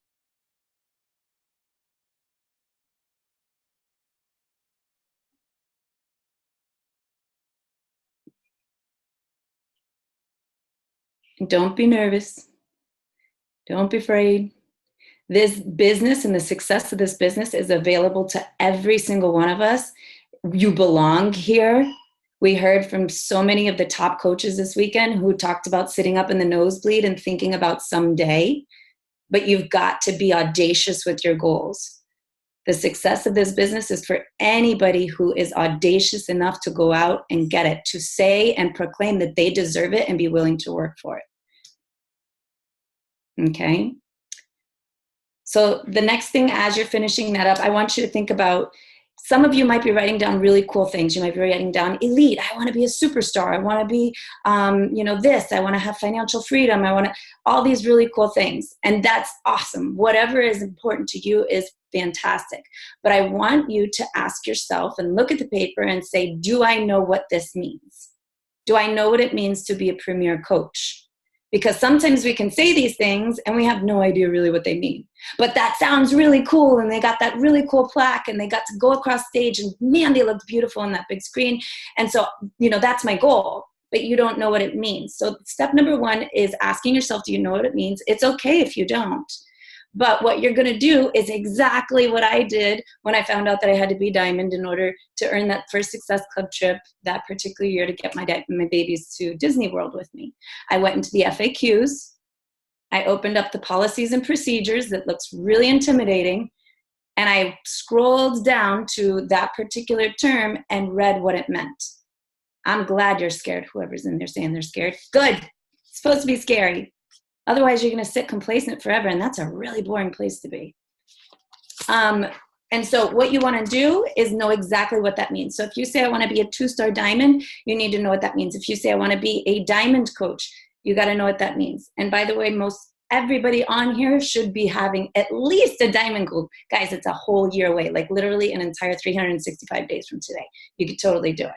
And don't be nervous. Don't be afraid. This business and the success of this business is available to every single one of us. You belong here. We heard from so many of the top coaches this weekend who talked about sitting up in the nosebleed and thinking about someday, but you've got to be audacious with your goals. The success of this business is for anybody who is audacious enough to go out and get it, to say and proclaim that they deserve it and be willing to work for it. Okay? So the next thing, as you're finishing that up, I want you to think about, some of you might be writing down really cool things. You might be writing down elite. I want to be a superstar. I want to be, this. I want to have financial freedom. I want to, all these really cool things. And that's awesome. Whatever is important to you is fantastic. But I want you to ask yourself and look at the paper and say, do I know what this means? Do I know what it means to be a premier coach? Because sometimes we can say these things and we have no idea really what they mean. But that sounds really cool, and they got that really cool plaque, and they got to go across stage, and man, they looked beautiful on that big screen. And so, that's my goal, but you don't know what it means. So step number one is asking yourself, do you know what it means? It's okay if you don't. But what you're going to do is exactly what I did when I found out that I had to be diamond in order to earn that first Success Club trip that particular year to get my babies to Disney World with me. I went into the FAQs. I opened up the policies and procedures that looks really intimidating. And I scrolled down to that particular term and read what it meant. I'm glad you're scared, whoever's in there saying they're scared. Good. It's supposed to be scary. Otherwise, you're going to sit complacent forever, and that's a really boring place to be. And so what you want to do is know exactly what that means. So if you say, I want to be a 2-star diamond, you need to know what that means. If you say, I want to be a diamond coach, you got to know what that means. And by the way, everybody on here should be having at least a diamond goal. Guys, it's a whole year away, like literally an entire 365 days from today. You could totally do it.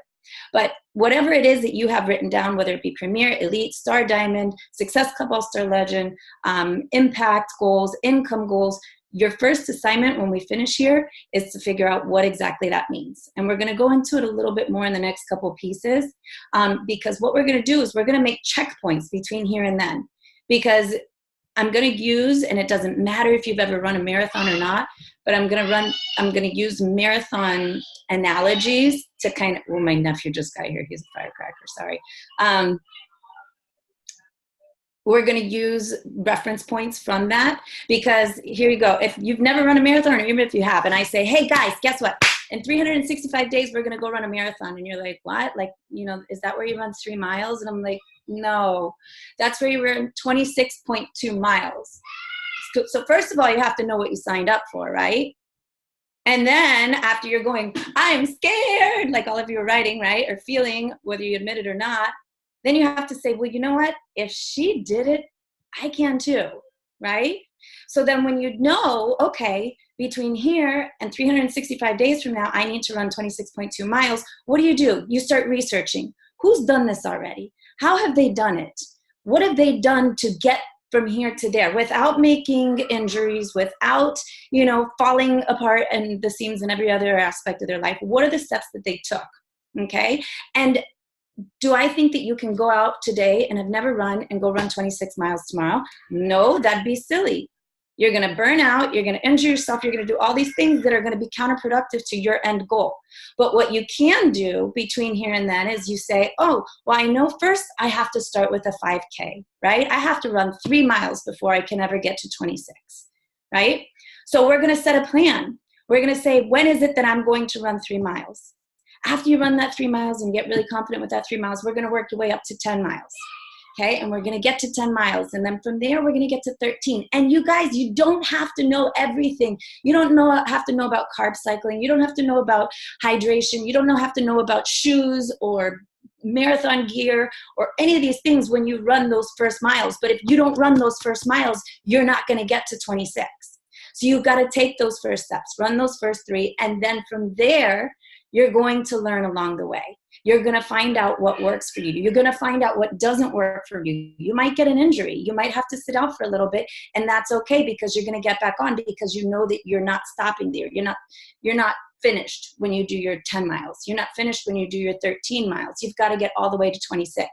But whatever it is that you have written down, whether it be Premier, Elite, Star Diamond, Success Club All-Star Legend, impact goals, income goals, your first assignment when we finish here is to figure out what exactly that means. And we're going to go into it a little bit more in the next couple pieces, because what we're going to do is we're going to make checkpoints between here and then. Because I'm going to use, and it doesn't matter if you've ever run a marathon or not, but I'm going to use marathon analogies to kind of, well, my nephew just got here. He's a firecracker, sorry. We're going to use reference points from that, because here you go. If you've never run a marathon, or even if you have, and I say, hey guys, guess what? In 365 days, we're going to go run a marathon. And you're like, what? Like, is that where you run 3 miles? And I'm like, no, that's where you run 26.2 miles. So first of all, you have to know what you signed up for, right? And then after you're going, I'm scared, like all of you are writing, right? Or feeling, whether you admit it or not, then you have to say, well, you know what? If she did it, I can too, right? So then when you know, okay, between here and 365 days from now, I need to run 26.2 miles, what do? You start researching. Who's done this already? How have they done it? What have they done to get from here to there without making injuries, without, falling apart and the seams in every other aspect of their life? What are the steps that they took? Okay. And do I think that you can go out today and have never run and go run 26 miles tomorrow? No, that'd be silly. You're going to burn out. You're going to injure yourself. You're going to do all these things that are going to be counterproductive to your end goal. But what you can do between here and then is you say, oh, well, I know first I have to start with a 5K, right? I have to run 3 miles before I can ever get to 26, right? So we're going to set a plan. We're going to say, when is it that I'm going to run 3 miles? After you run that 3 miles and get really confident with that 3 miles, we're going to work your way up to 10 miles. Okay, and we're going to get to 10 miles. And then from there, we're going to get to 13. And you guys, you don't have to know everything. You don't have to know about carb cycling. You don't have to know about hydration. You don't have to know about shoes or marathon gear or any of these things when you run those first miles. But if you don't run those first miles, you're not going to get to 26. So you've got to take those first steps, run those first 3. And then from there, you're going to learn along the way. You're going to find out what works for you. You're going to find out what doesn't work for you. You might get an injury. You might have to sit out for a little bit, and that's okay because you're going to get back on because you know that you're not stopping there. You're not finished when you do your 10 miles. You're not finished when you do your 13 miles. You've got to get all the way to 26.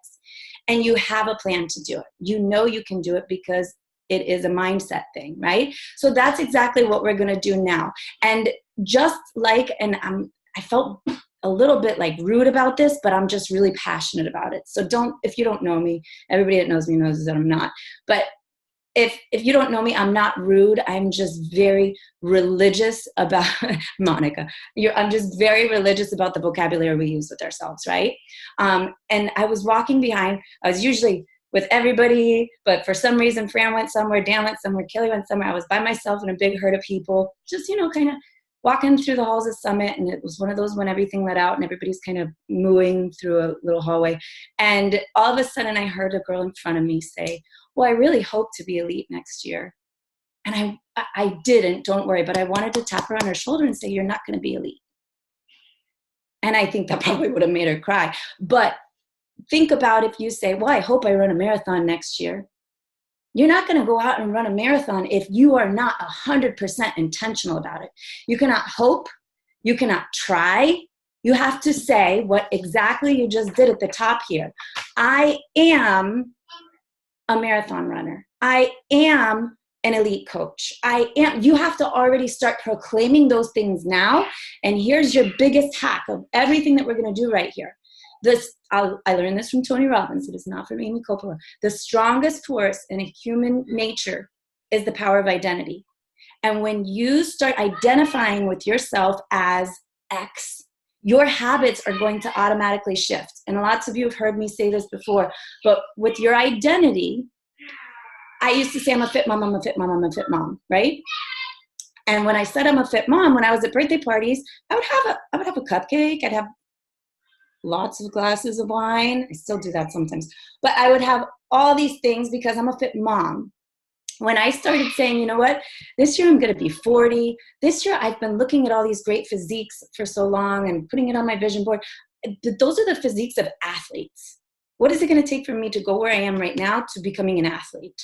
And you have a plan to do it. You know you can do it because it is a mindset thing, right? So that's exactly what we're going to do now. And just like, I felt a little bit like rude about this, but I'm just really passionate about it. So if you don't know me, everybody that knows me knows that I'm not. But if you don't know me, I'm not rude. I'm just very religious about, Monica, I'm just very religious about the vocabulary we use with ourselves, right? And I was walking behind, I was usually with everybody, but for some reason, Fran went somewhere, Dan went somewhere, Kelly went somewhere. I was by myself in a big herd of people, just, kind of walking through the halls of Summit, and it was one of those when everything let out and everybody's kind of mooing through a little hallway. And all of a sudden I heard a girl in front of me say, well, I really hope to be elite next year. And I didn't, don't worry, but I wanted to tap her on her shoulder and say, you're not going to be elite. And I think that probably would have made her cry. But think about if you say, well, I hope I run a marathon next year. You're not going to go out and run a marathon if you are not 100% intentional about it. You cannot hope. You cannot try. You have to say what exactly you just did at the top here. I am a marathon runner. I am an elite coach. You have to already start proclaiming those things now. And here's your biggest hack of everything that we're going to do right here. I learned this from Tony Robbins. It is not from Amy Coppola. The strongest force in a human nature is the power of identity. And when you start identifying with yourself as X, your habits are going to automatically shift. And lots of you have heard me say this before, but with your identity, I used to say, I'm a fit mom, I'm a fit mom, I'm a fit mom, right? And when I said I'm a fit mom, when I was at birthday parties, I would have a cupcake. I'd have lots of glasses of wine. I still do that sometimes. But I would have all these things because I'm a fit mom. When I started saying, you know what, this year I'm going to be 40. This year I've been looking at all these great physiques for so long and putting it on my vision board. Those are the physiques of athletes. What is it going to take for me to go where I am right now to becoming an athlete?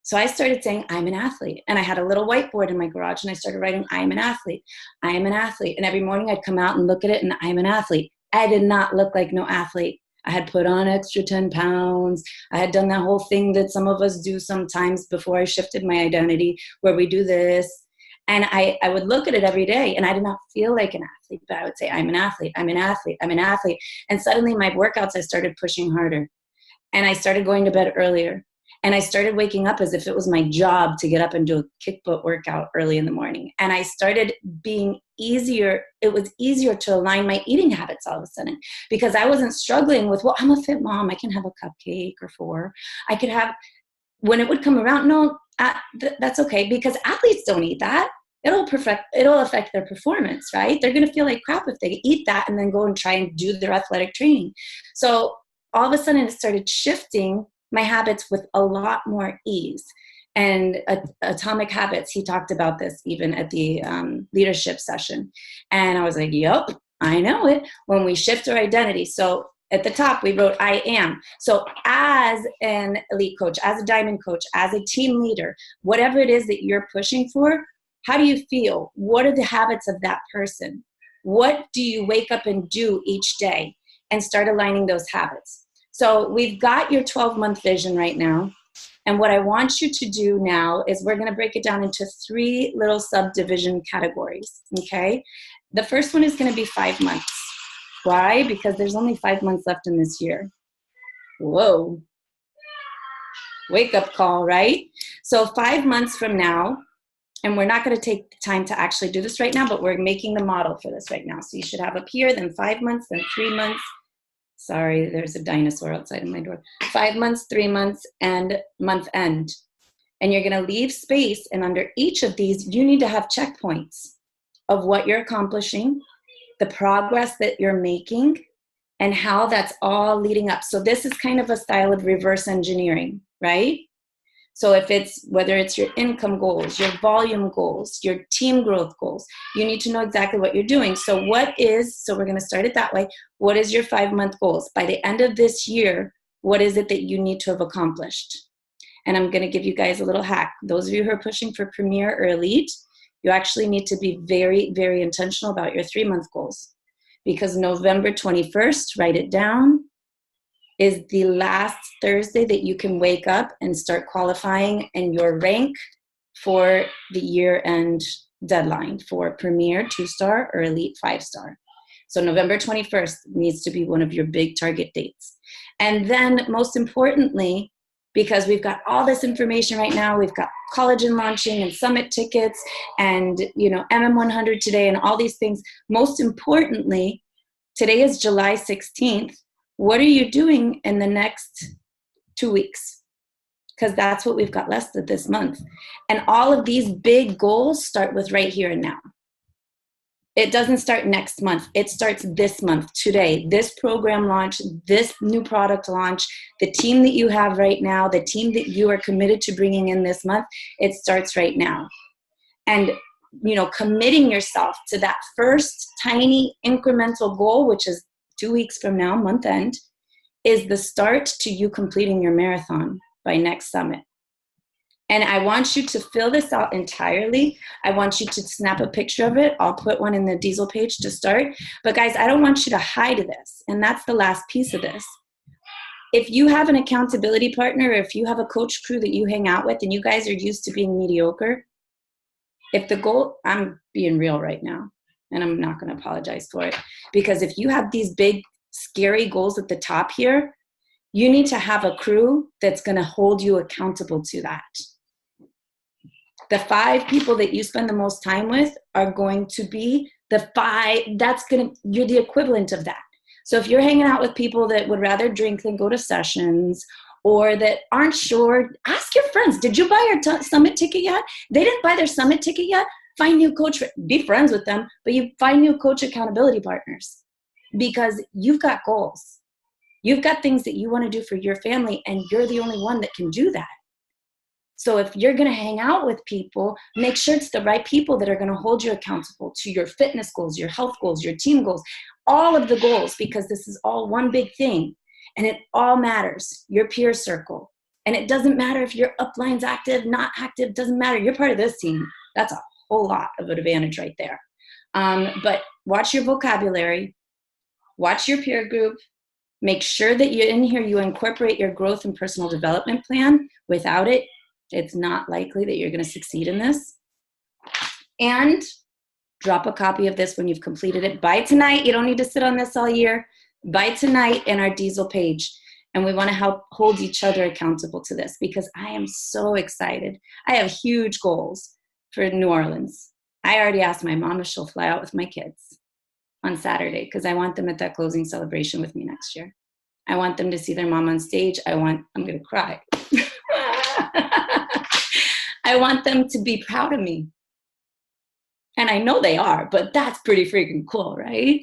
So I started saying, I'm an athlete. And I had a little whiteboard in my garage and I started writing, I am an athlete. I am an athlete. And every morning I'd come out and look at it and I'm an athlete. I did not look like no athlete. I had put on extra 10 pounds. I had done that whole thing that some of us do sometimes before I shifted my identity, where we do this. And I would look at it every day and I did not feel like an athlete, but I would say, I'm an athlete, I'm an athlete, I'm an athlete. And suddenly my workouts, I started pushing harder and I started going to bed earlier. And I started waking up as if it was my job to get up and do a kick butt workout early in the morning. And I started being easier. It was easier to align my eating habits all of a sudden because I wasn't struggling with, well, I'm a fit mom. I can have a cupcake or 4. I could have, when it would come around, no, that's okay because athletes don't eat that. It'll affect their performance, right? They're going to feel like crap if they eat that and then go and try and do their athletic training. So all of a sudden it started shifting my habits with a lot more ease. And Atomic Habits, he talked about this even at the leadership session. And I was like, yep, I know it. When we shift our identity. So at the top, we wrote, I am. So as an elite coach, as a diamond coach, as a team leader, whatever it is that you're pushing for, how do you feel? What are the habits of that person? What do you wake up and do each day? And start aligning those habits. So we've got your 12-month vision right now. And what I want you to do now is we're going to break it down into 3 little subdivision categories, okay? The first one is going to be 5 months. Why? Because there's only 5 months left in this year. Whoa. Wake up call, right? So 5 months from now, and we're not going to take the time to actually do this right now, but we're making the model for this right now. So you should have up here, then 5 months, then 3 months. Sorry, there's a dinosaur outside of my door. 5 months, 3 months, and month end. And you're going to leave space, and under each of these, you need to have checkpoints of what you're accomplishing, the progress that you're making, and how that's all leading up. So this is kind of a style of reverse engineering, right? So if it's, whether it's your income goals, your volume goals, your team growth goals, you need to know exactly what you're doing. So so we're going to start it that way. What is your 5-month goals? By the end of this year, what is it that you need to have accomplished? And I'm going to give you guys a little hack. Those of you who are pushing for Premier or Elite, you actually need to be very, very intentional about your 3-month goals. Because November 21st, write it down, is the last Thursday that you can wake up and start qualifying in your rank for the year-end deadline for Premier 2-star or Elite 5-star. So November 21st needs to be one of your big target dates. And then most importantly, because we've got all this information right now, we've got Collagen launching and summit tickets and, MM100 today and all these things. Most importantly, today is July 16th. What are you doing in the next 2 weeks? Because that's what we've got left of this month. And all of these big goals start with right here and now. It doesn't start next month. It starts this month, today. This program launch, this new product launch, the team that you have right now, the team that you are committed to bringing in this month, it starts right now. And committing yourself to that first tiny incremental goal, which is 2 weeks from now, month end, is the start to you completing your marathon by next summit. And I want you to fill this out entirely. I want you to snap a picture of it. I'll put one in the Diesel page to start. But guys, I don't want you to hide this. And that's the last piece of this. If you have an accountability partner, or if you have a coach crew that you hang out with and you guys are used to being mediocre, if the goal, I'm being real right now, and I'm not going to apologize for it, because if you have these big, scary goals at the top here, you need to have a crew that's going to hold you accountable to that. The 5 people that you spend the most time with are going to be the 5, you're the equivalent of that. So if you're hanging out with people that would rather drink than go to sessions, or that aren't sure, ask your friends, did you buy your summit ticket yet? They didn't buy their summit ticket yet? Find new coach, be friends with them, but you find new coach accountability partners, because you've got goals. You've got things that you want to do for your family, and you're the only one that can do that. So if you're going to hang out with people, make sure it's the right people that are going to hold you accountable to your fitness goals, your health goals, your team goals, all of the goals, because this is all one big thing. And it all matters, your peer circle. And it doesn't matter if your upline's active, not active, doesn't matter. You're part of this team. That's a whole lot of an advantage right there. But watch your vocabulary, watch your peer group, make sure that you're in here, you incorporate your growth and personal development plan. Without it, it's not likely that you're going to succeed in this. And drop a copy of this when you've completed it. Buy it tonight. You don't need to sit on this all year. Buy it tonight in our Diesel page. And we want to help hold each other accountable to this, because I am so excited. I have huge goals for New Orleans. I already asked my mom if she'll fly out with my kids on Saturday, because I want them at that closing celebration with me next year. I want them to see their mom on stage. I'm going to cry. I want them to be proud of me. And I know they are, but that's pretty freaking cool, right?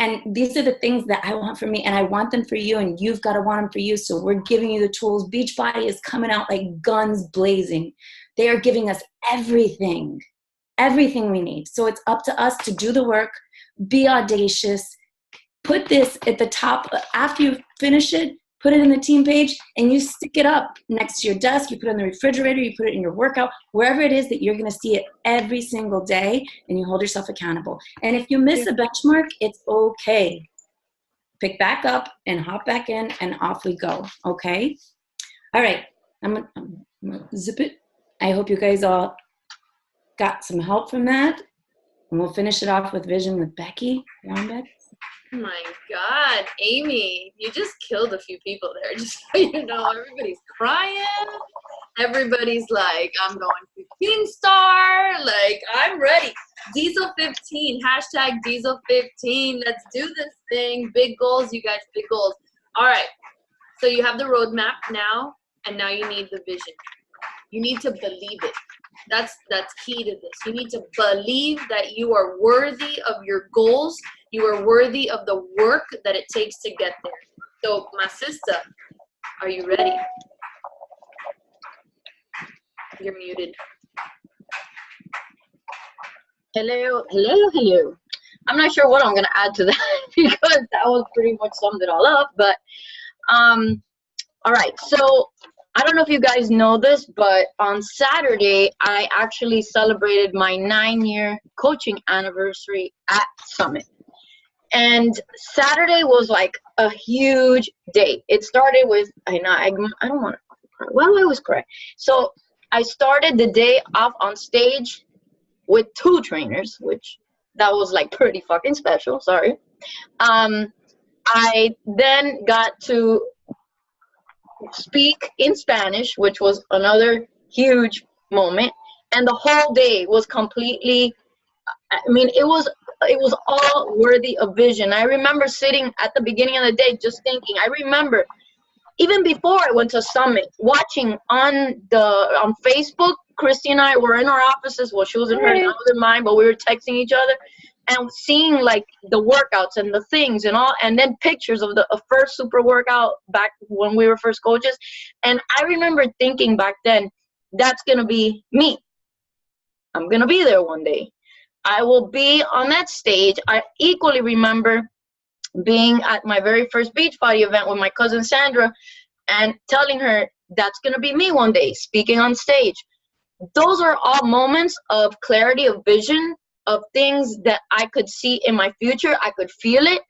And these are the things that I want for me, and I want them for you, and you've got to want them for you. So we're giving you the tools. Beachbody is coming out like guns blazing. They are giving us everything we need. So it's up to us to do the work, be audacious, put this at the top. After you finish it, put it in the team page, and you stick it up next to your desk. You put it in the refrigerator. You put it in your workout, wherever it is that you're going to see it every single day, and you hold yourself accountable. And if you miss a benchmark, it's okay. Pick back up and hop back in, and off we go, okay? All right, I'm gonna zip it. I hope you guys all got some help from that. And we'll finish it off with vision with Becky. You on, Beck? Oh my God, Amy, you just killed a few people there. Just so you know, everybody's crying. Everybody's like, I'm going 15 star. Like, I'm ready. Diesel 15, hashtag Diesel 15. Let's do this thing. Big goals, you guys, big goals. All right. So you have the roadmap now, and now you need the vision. You need to believe it. That's key to this. You need to believe that you are worthy of your goals. You are worthy of the work that it takes to get there. So, my sister, are you ready? You're muted. Hello. I'm not sure what I'm gonna add to that because that was pretty much summed it all up. But all right. So I don't know if you guys know this, but on Saturday I actually celebrated my 9-year coaching anniversary at Summit. And Saturday was like a huge day. It started with, I don't want to cry. Well, I was crying. So I started the day off on stage with 2 trainers, which that was like pretty fucking special. Sorry. I then got to speak in Spanish, which was another huge moment. And the whole day was completely, I mean, it was all worthy of vision. I remember sitting at the beginning of the day just thinking, I remember even before I went to Summit, watching on Facebook, Christy and I were in our offices. Well, she was in hers, I was in mine, but we were texting each other and seeing like the workouts and the things and all, and then pictures of the first super workout back when we were first coaches. And I remember thinking back then, that's going to be me. I'm going to be there one day. I will be on that stage. I equally remember being at my very first Beachbody event with my cousin Sandra and telling her that's going to be me one day, speaking on stage. Those are all moments of clarity, of vision, of things that I could see in my future. I could feel it.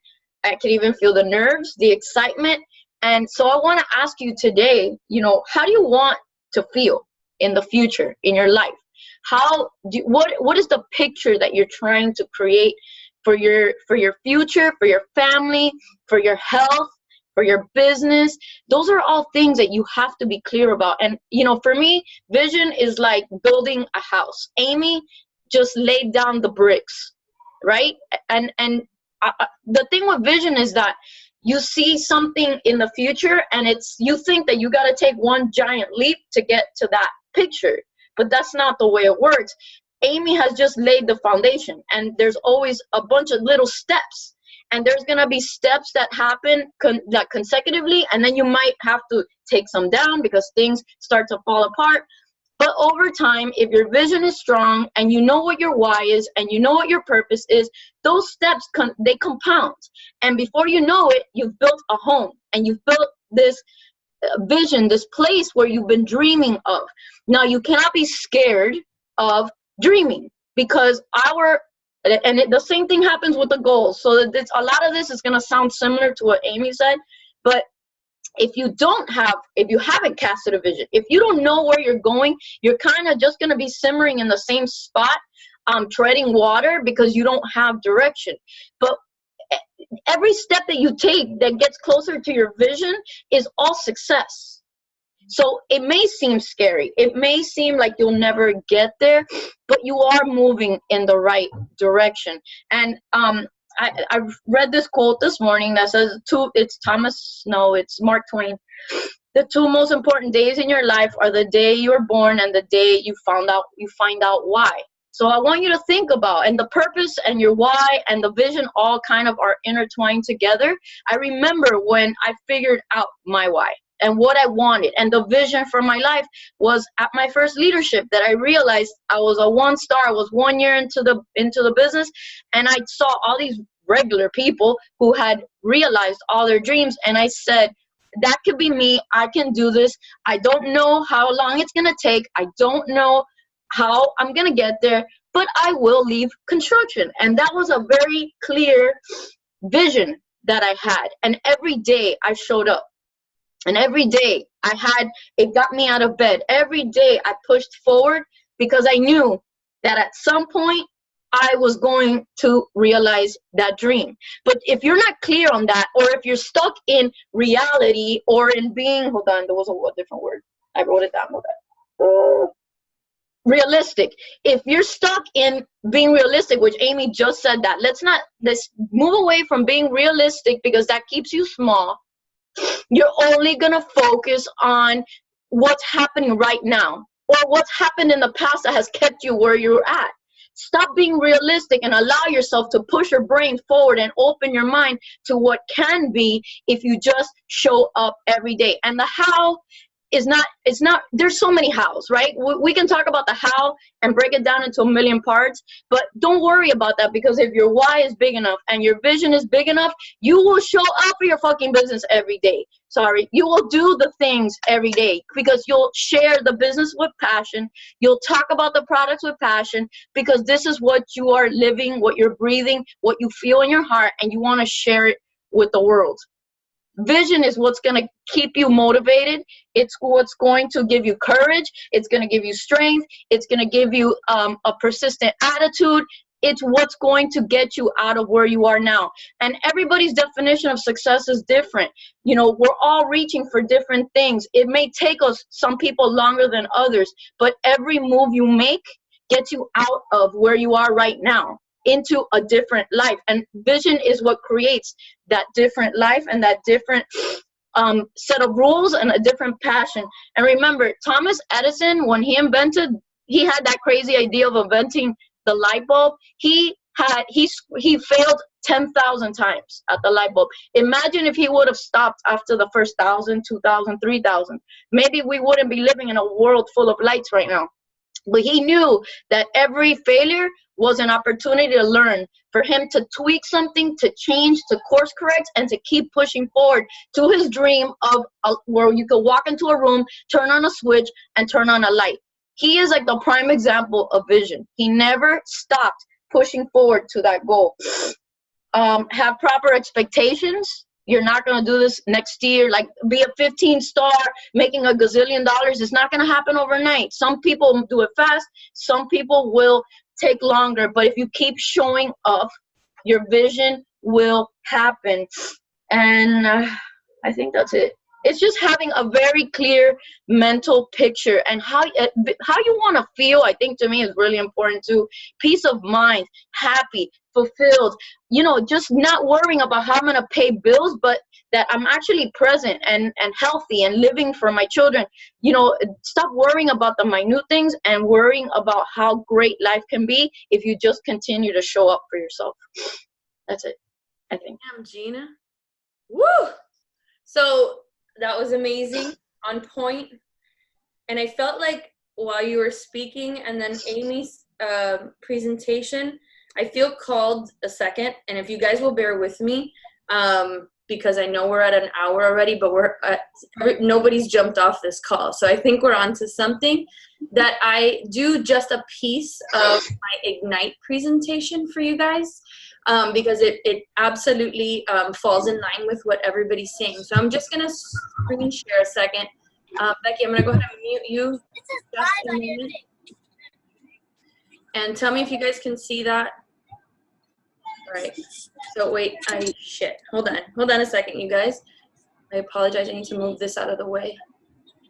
I could even feel the nerves, the excitement. And so I want to ask you today, how do you want to feel in the future in your life? What is the picture that you're trying to create for your future, for your family, for your health, for your business? Those are all things that you have to be clear about. And for me, vision is like building a house. Amy just laid down the bricks, right? And the thing with vision is that you see something in the future, and you think that you got to take one giant leap to get to that picture. But that's not the way it works. Amy has just laid the foundation, and there's always a bunch of little steps, and there's going to be steps that happen consecutively, and then you might have to take some down because things start to fall apart. But over time, if your vision is strong and you know what your why is and you know what your purpose is, those steps, they compound. And before you know it, you've built a home, and you've built this vision, this place where you've been dreaming of. Now, you cannot be scared of dreaming, because the same thing happens with the goals. So that a lot of this is going to sound similar to what Amy said, but if you haven't casted a vision, if you don't know where you're going, you're kind of just going to be simmering in the same spot, treading water, because you don't have direction. But every step that you take that gets closer to your vision is all success. So it may seem scary. It may seem like you'll never get there, but you are moving in the right direction. And I read this quote this morning that says, it's Mark Twain. The 2 most important days in your life are the day you were born and the day you find out why. So I want you to think about, and the purpose and your why and the vision all kind of are intertwined together. I remember when I figured out my why and what I wanted, and the vision for my life was at my first leadership that I realized I was a 1-star. I was 1 year into the business, and I saw all these regular people who had realized all their dreams, and I said, that could be me. I can do this. I don't know how long it's going to take. I don't know how I'm going to get there, but I will leave construction. And that was a very clear vision that I had. And every day I showed up. And every day it got me out of bed. Every day I pushed forward because I knew that at some point I was going to realize that dream. But if you're not clear on that, or if you're stuck in reality or in being, hold on, there was a different word. I wrote it down. Hold on. Realistic. If you're stuck in being realistic, which Amy just said that, let's move away from being realistic, because that keeps you small. You're only going to focus on what's happening right now, or what's happened in the past that has kept you where you're at. Stop being realistic and allow yourself to push your brain forward and open your mind to what can be if you just show up every day. And the how is not, there's so many hows, right? We can talk about the how and break it down into a million parts, but don't worry about that, because if your why is big enough and your vision is big enough, you will show up for your fucking business every day. You will do the things every day, because you'll share the business with passion. You'll talk about the products with passion, because this is what you are living, what you're breathing, what you feel in your heart, and you want to share it with the world. Vision is what's going to keep you motivated. It's what's going to give you courage. It's going to give you strength. It's going to give you a persistent attitude. It's what's going to get you out of where you are now. And everybody's definition of success is different. You know, we're all reaching for different things. It may take us, some people, longer than others, but every move you make gets you out of where you are right now into a different life. And vision is what creates that different life and that different set of rules and a different passion. And remember, Thomas Edison, when he had that crazy idea of inventing the light bulb, he failed 10,000 times at the light bulb. Imagine if he would have stopped after the first 1,000, 2,000, 3,000. Maybe we wouldn't be living in a world full of lights right now. But he knew that every failure was an opportunity to learn, for him to tweak something, to change, to course correct, and to keep pushing forward to his dream of where you could walk into a room, turn on a switch, and turn on a light. He is like the prime example of vision. He never stopped pushing forward to that goal. Have proper expectations. You're not going to do this next year, like be a 15-star, making $1 gazillion. It's not going to happen overnight. Some people do it fast. Some people will take longer. But if you keep showing up, your vision will happen. And I think that's it. It's just having a very clear mental picture, and how you want to feel, I think, to me, is really important too. Peace of mind, happy, fulfilled, you know, just not worrying about how I'm going to pay bills, but that I'm actually present and healthy and living for my children. You know, stop worrying about the minute things and worrying about how great life can be if you just continue to show up for yourself. That's it, I think. Damn, Gina. Woo! So that was amazing, on point. And I felt like while you were speaking and then Amy's presentation, I feel called a second. And if you guys will bear with me, because I know we're at an hour already, but nobody's jumped off this call. So I think we're on to something that I do just a piece of my Ignite presentation for you guys. Because it absolutely falls in line with what everybody's saying. So I'm just going to screen share a second. Becky, I'm going to go ahead and mute you just a minute. And tell me if you guys can see that. All right. So wait, hold on a second, you guys. I apologize. I need to move this out of the way.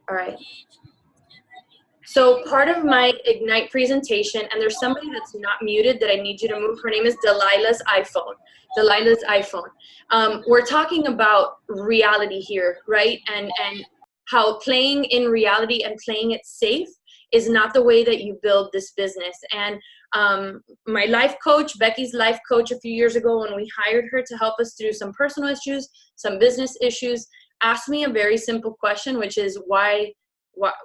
All right. So part of my Ignite presentation, and there's somebody that's not muted that I need you to move. Her name is Delilah's iPhone. Delilah's iPhone. We're talking about reality here, right? And how playing in reality and playing it safe is not the way that you build this business. And My life coach, Becky's life coach, a few years ago when we hired her to help us through some personal issues, some business issues, asked me a very simple question, which is why,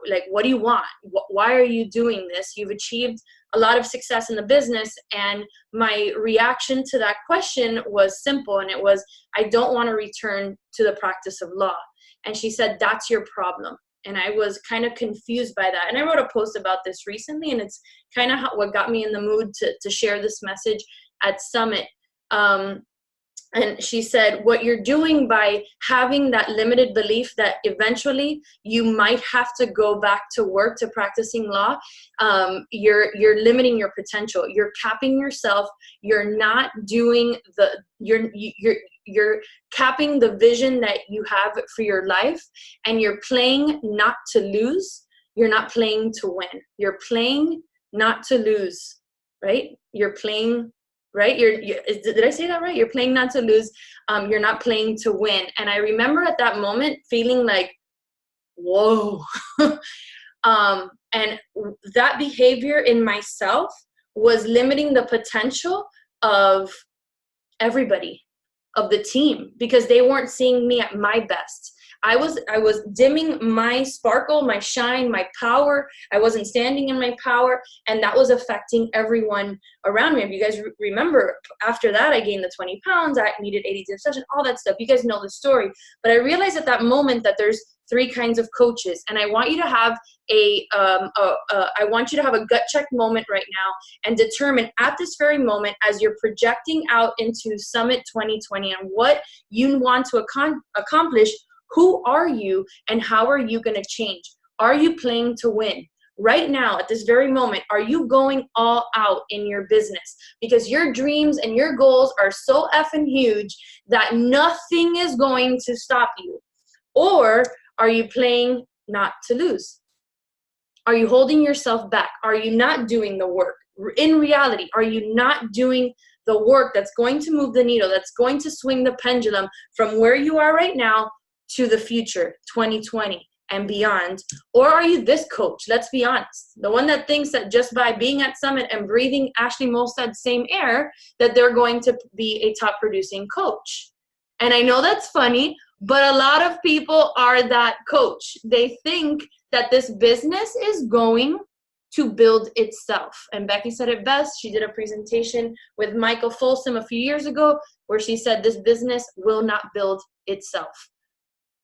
like, what do you want? Why are you doing this? You've achieved a lot of success in the business. And my reaction to that question was simple. And it was, I don't want to return to the practice of law. And she said, that's your problem. And I was kind of confused by that. And I wrote a post about this recently, and it's kind of what got me in the mood to share this message at Summit. And she said, what you're doing by having that limited belief that eventually you might have to go back to work, to practicing law, you're limiting your potential. You're capping yourself. You're not doing you're capping the vision that you have for your life, and you're playing not to lose. You're not playing to win. You're playing not to lose, right? You're playing, right? Did I say that right? You're playing not to lose. You're not playing to win. And I remember at that moment feeling like, whoa. And that behavior in myself was limiting the potential of everybody, of the team, because they weren't seeing me at my best. I was dimming my sparkle, my shine, my power. I wasn't standing in my power, and that was affecting everyone around me. If you guys remember, after that, I gained the 20 pounds. I needed 80 to session, all that stuff. You guys know the story. But I realized at that moment that there's 3 kinds of coaches, and I want you to have I want you to have a gut check moment right now and determine at this very moment, as you're projecting out into Summit 2020 and what you want to accomplish, who are you and how are you going to change? Are you playing to win? Right now, at this very moment, are you going all out in your business? Because your dreams and your goals are so effing huge that nothing is going to stop you. Or are you playing not to lose? Are you holding yourself back? Are you not doing the work? In reality, are you not doing the work that's going to move the needle, that's going to swing the pendulum from where you are right now to the future, 2020 and beyond? Or are you this coach? Let's be honest. The one that thinks that just by being at Summit and breathing Ashley Molstad's same air, that they're going to be a top producing coach. And I know that's funny, but a lot of people are that coach. They think that this business is going to build itself. And Becky said it best. She did a presentation with Michael Folsom a few years ago where she said this business will not build itself.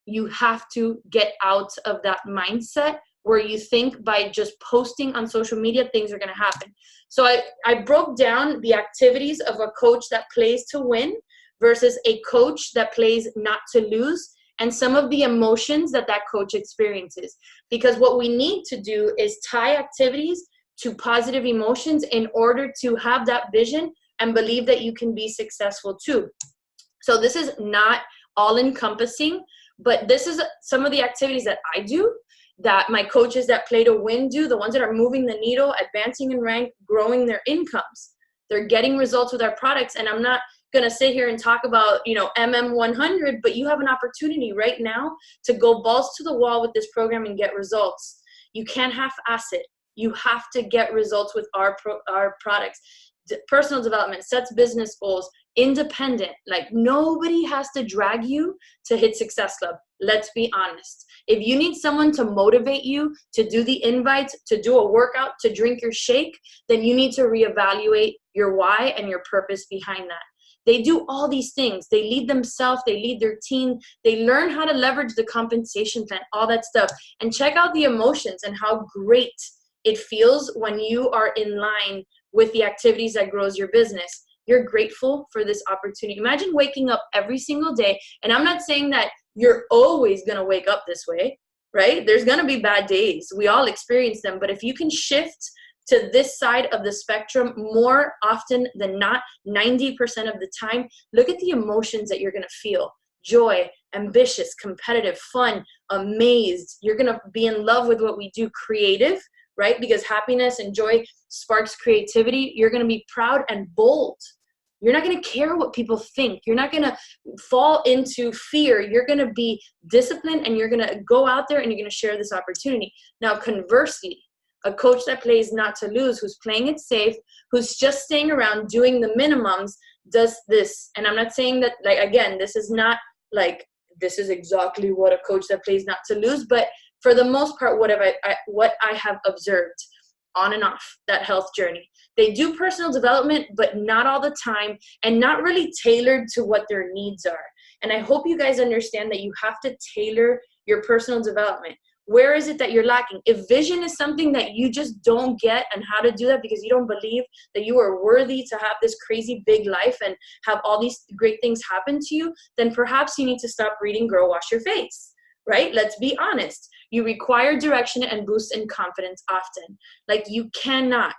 You have to get out of that mindset where you think by just posting on social media, things are going to happen. So I broke down the activities of a coach that plays to win versus a coach that plays not to lose, and some of the emotions that coach experiences. Because what we need to do is tie activities to positive emotions in order to have that vision and believe that you can be successful too. So this is not all encompassing, but this is some of the activities that I do, that my coaches that play to win do, the ones that are moving the needle, advancing in rank, growing their incomes. They're getting results with our products. And I'm not going to sit here and talk about, MM100, but you have an opportunity right now to go balls to the wall with this program and get results. You can't half-ass it. You have to get results with our products. Personal development, sets business goals, independent. Like, nobody has to drag you to hit Success Club. Let's be honest. If you need someone to motivate you to do the invites, to do a workout, to drink your shake, then you need to reevaluate your why and your purpose behind that. They do all these things. They lead themselves. They lead their team. They learn how to leverage the compensation plan, all that stuff. And check out the emotions and how great it feels when you are in line with the activities that grows your business. You're grateful for this opportunity. Imagine waking up every single day. And I'm not saying that you're always going to wake up this way, right? There's going to be bad days. We all experience them. But if you can shift to this side of the spectrum more often than not, 90% of the time, look at the emotions that you're going to feel. Joy, ambitious, competitive, fun, amazed. You're going to be in love with what we do, creative, right? Because happiness and joy sparks creativity. You're going to be proud and bold. You're not going to care what people think. You're not going to fall into fear. You're going to be disciplined, and you're going to go out there and you're going to share this opportunity. Now, conversely, A coach that plays not to lose, who's playing it safe, who's just staying around doing the minimums, does this. And I'm not saying that, like, again, this is not like, this is exactly what a coach that plays not to lose, but for the most part, what I have observed on and off that health journey, they do personal development, but not all the time, and not really tailored to what their needs are. And I hope you guys understand that you have to tailor your personal development. Where is it that you're lacking? If vision is something that you just don't get and how to do that because you don't believe that you are worthy to have this crazy big life and have all these great things happen to you, then perhaps you need to stop reading Girl Wash Your Face, right? Let's be honest. You require direction and boost in confidence often. Like, you cannot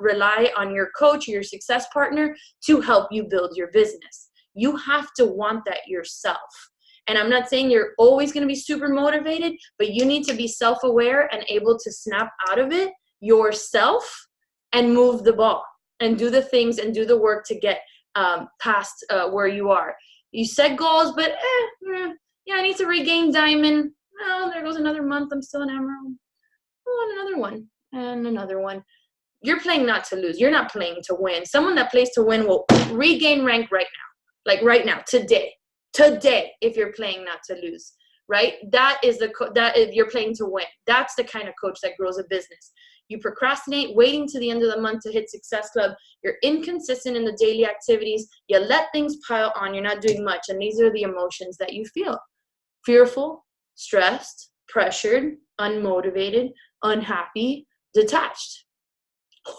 rely on your coach or your success partner to help you build your business. You have to want that yourself. And I'm not saying you're always going to be super motivated, but you need to be self-aware and able to snap out of it yourself and move the ball and do the things and do the work to get past where you are. You set goals, but yeah, I need to regain diamond. Oh, there goes another month. I'm still an emerald. Oh, and another one and another one. You're playing not to lose. You're not playing to win. Someone that plays to win will regain rank right now, like right now, today, if you're playing not to lose, right? That is if you're playing to win. That's the kind of coach that grows a business. You procrastinate, waiting to the end of the month to hit Success Club. You're inconsistent in the daily activities. You let things pile on. You're not doing much. And these are the emotions that you feel: fearful, stressed, pressured, unmotivated, unhappy, detached.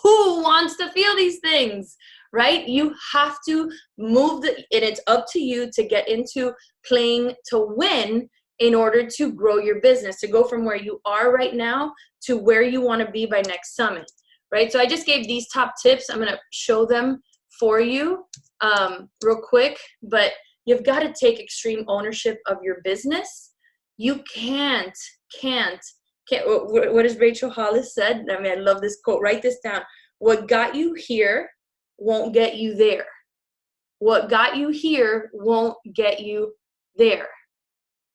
Who wants to feel these things, right? You have to move and it's up to you to get into playing to win in order to grow your business, to go from where you are right now to where you want to be by next summit, right? So I just gave these top tips. I'm going to show them for you real quick, but you've got to take extreme ownership of your business. You can't, what has Rachel Hollis said? I mean, I love this quote. Write this down. What got you here won't get you there. What got you here won't get you there.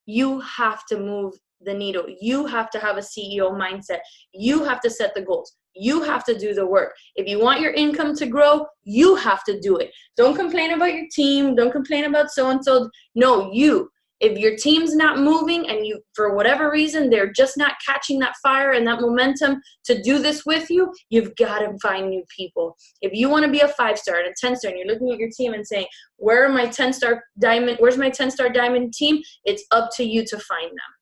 You have to move the needle. You have to have a CEO mindset. You have to set the goals. You have to do the work. If you want your income to grow, you have to do it. Don't complain about your team. Don't complain about so-and-so. No, you. If your team's not moving and you, for whatever reason, they're just not catching that fire and that momentum to do this with you, you've got to find new people. If you want to be a 5-star and a 10-star and you're looking at your team and saying, where's my 10-star diamond team? It's up to you to find them.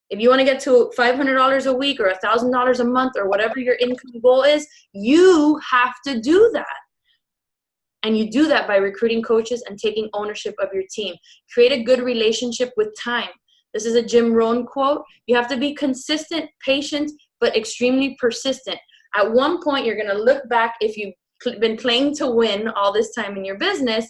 If you want to get to $500 a week or $1,000 a month or whatever your income goal is, you have to do that. And you do that by recruiting coaches and taking ownership of your team. Create a good relationship with time. This is a Jim Rohn quote. You have to be consistent, patient, but extremely persistent. At one point, you're going to look back if you've been playing to win all this time in your business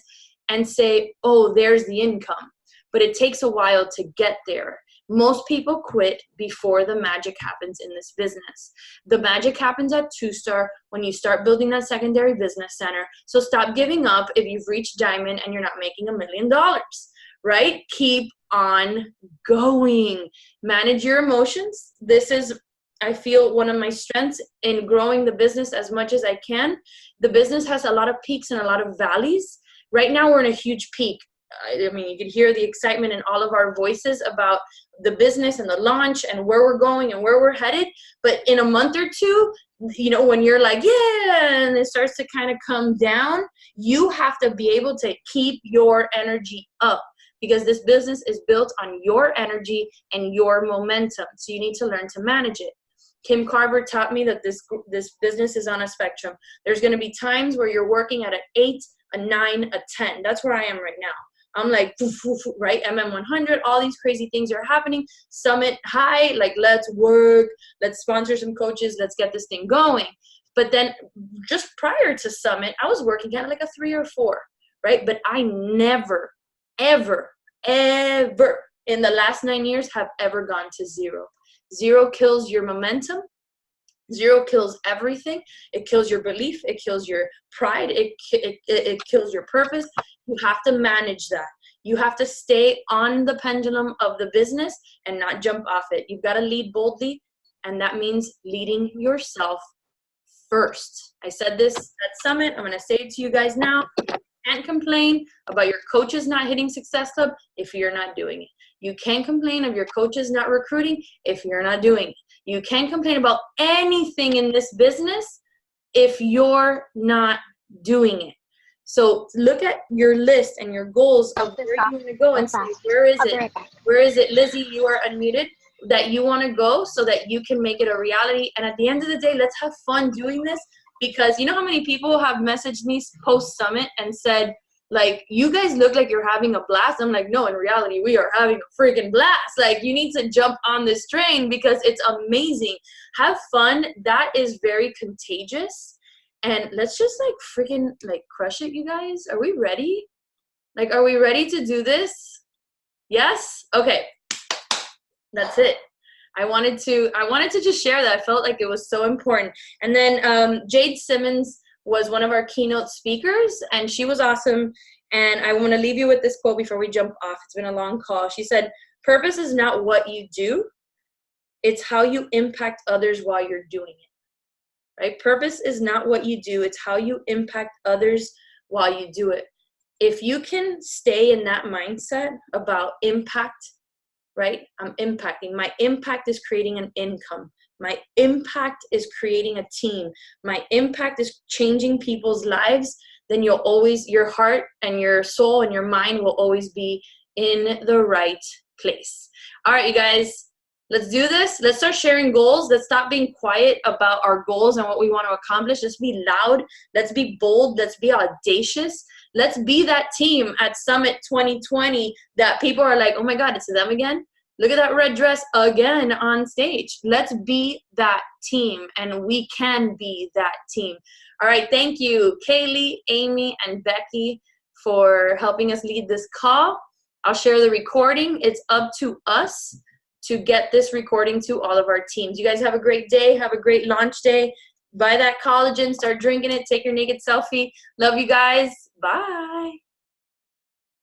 and say, oh, there's the income. But it takes a while to get there. Most people quit before the magic happens in this business. The magic happens at 2-star when you start building that secondary business center. So stop giving up if you've reached diamond and you're not making $1 million, right? Keep on going. Manage your emotions. This is, I feel, one of my strengths in growing the business as much as I can. The business has a lot of peaks and a lot of valleys. Right now we're in a huge peak. I mean, you can hear the excitement in all of our voices about the business and the launch and where we're going and where we're headed. But in a month or two, you know, when you're like, yeah, and it starts to kind of come down, you have to be able to keep your energy up because this business is built on your energy and your momentum. So you need to learn to manage it. Kim Carver taught me that this business is on a spectrum. There's going to be times where you're working at an 8, a 9, a 10. That's where I am right now. I'm like, right? MM100, all these crazy things are happening. Summit high, like let's work, let's sponsor some coaches, let's get this thing going. But then just prior to Summit, I was working at like a 3 or 4, right? But I never, ever in the last 9 years have ever gone to 0. 0 kills your momentum. 0 kills everything. It kills your belief. It kills your pride. It kills your purpose. You have to manage that. You have to stay on the pendulum of the business and not jump off it. You've got to lead boldly And that means leading yourself first. I said this at Summit. I'm going to say it to you guys now. You can't complain about your coaches not hitting Success Club if you're not doing it. You can't complain of your coaches not recruiting if you're not doing it. You can't complain about anything in this business if you're not doing it. So look at your list and your goals of where you want to go and see where is it? Where is it? Lizzie, you are unmuted. That you want to go so that you can make it a reality. And at the end of the day, let's have fun doing this, because you know how many people have messaged me post Summit and said, like, you guys look like you're having a blast. I'm like, no, in reality, we are having a freaking blast. Like, you need to jump on this train because it's amazing. Have fun. That is very contagious. And let's just like freaking like crush it, you guys. Are we ready? Like, are we ready to do this? Yes? Okay. That's it. I wanted to just share that. I felt like it was so important. And then Jade Simmons was one of our keynote speakers, and she was awesome. And I want to leave you with this quote before we jump off. It's been a long call. She said, "Purpose is not what you do. It's how you impact others while you're doing it." Right? Purpose is not what you do. It's how you impact others while you do it. If you can stay in that mindset about impact, right? I'm impacting. My impact is creating an income. My impact is creating a team. My impact is changing people's lives. Then you'll always, your heart and your soul and your mind will always be in the right place. All right, you guys, let's do this. Let's start sharing goals. Let's stop being quiet about our goals and what we want to accomplish. Let's be loud. Let's be bold. Let's be audacious. Let's be that team at Summit 2020 that people are like, oh my God, it's them again. Look at that red dress again on stage. Let's be that team, and we can be that team. All right, thank you, Kaylee, Amy, and Becky for helping us lead this call. I'll share the recording. It's up to us to get this recording to all of our teams. You guys have a great day. Have a great launch day. Buy that collagen. Start drinking it. Take your naked selfie. Love you guys. Bye.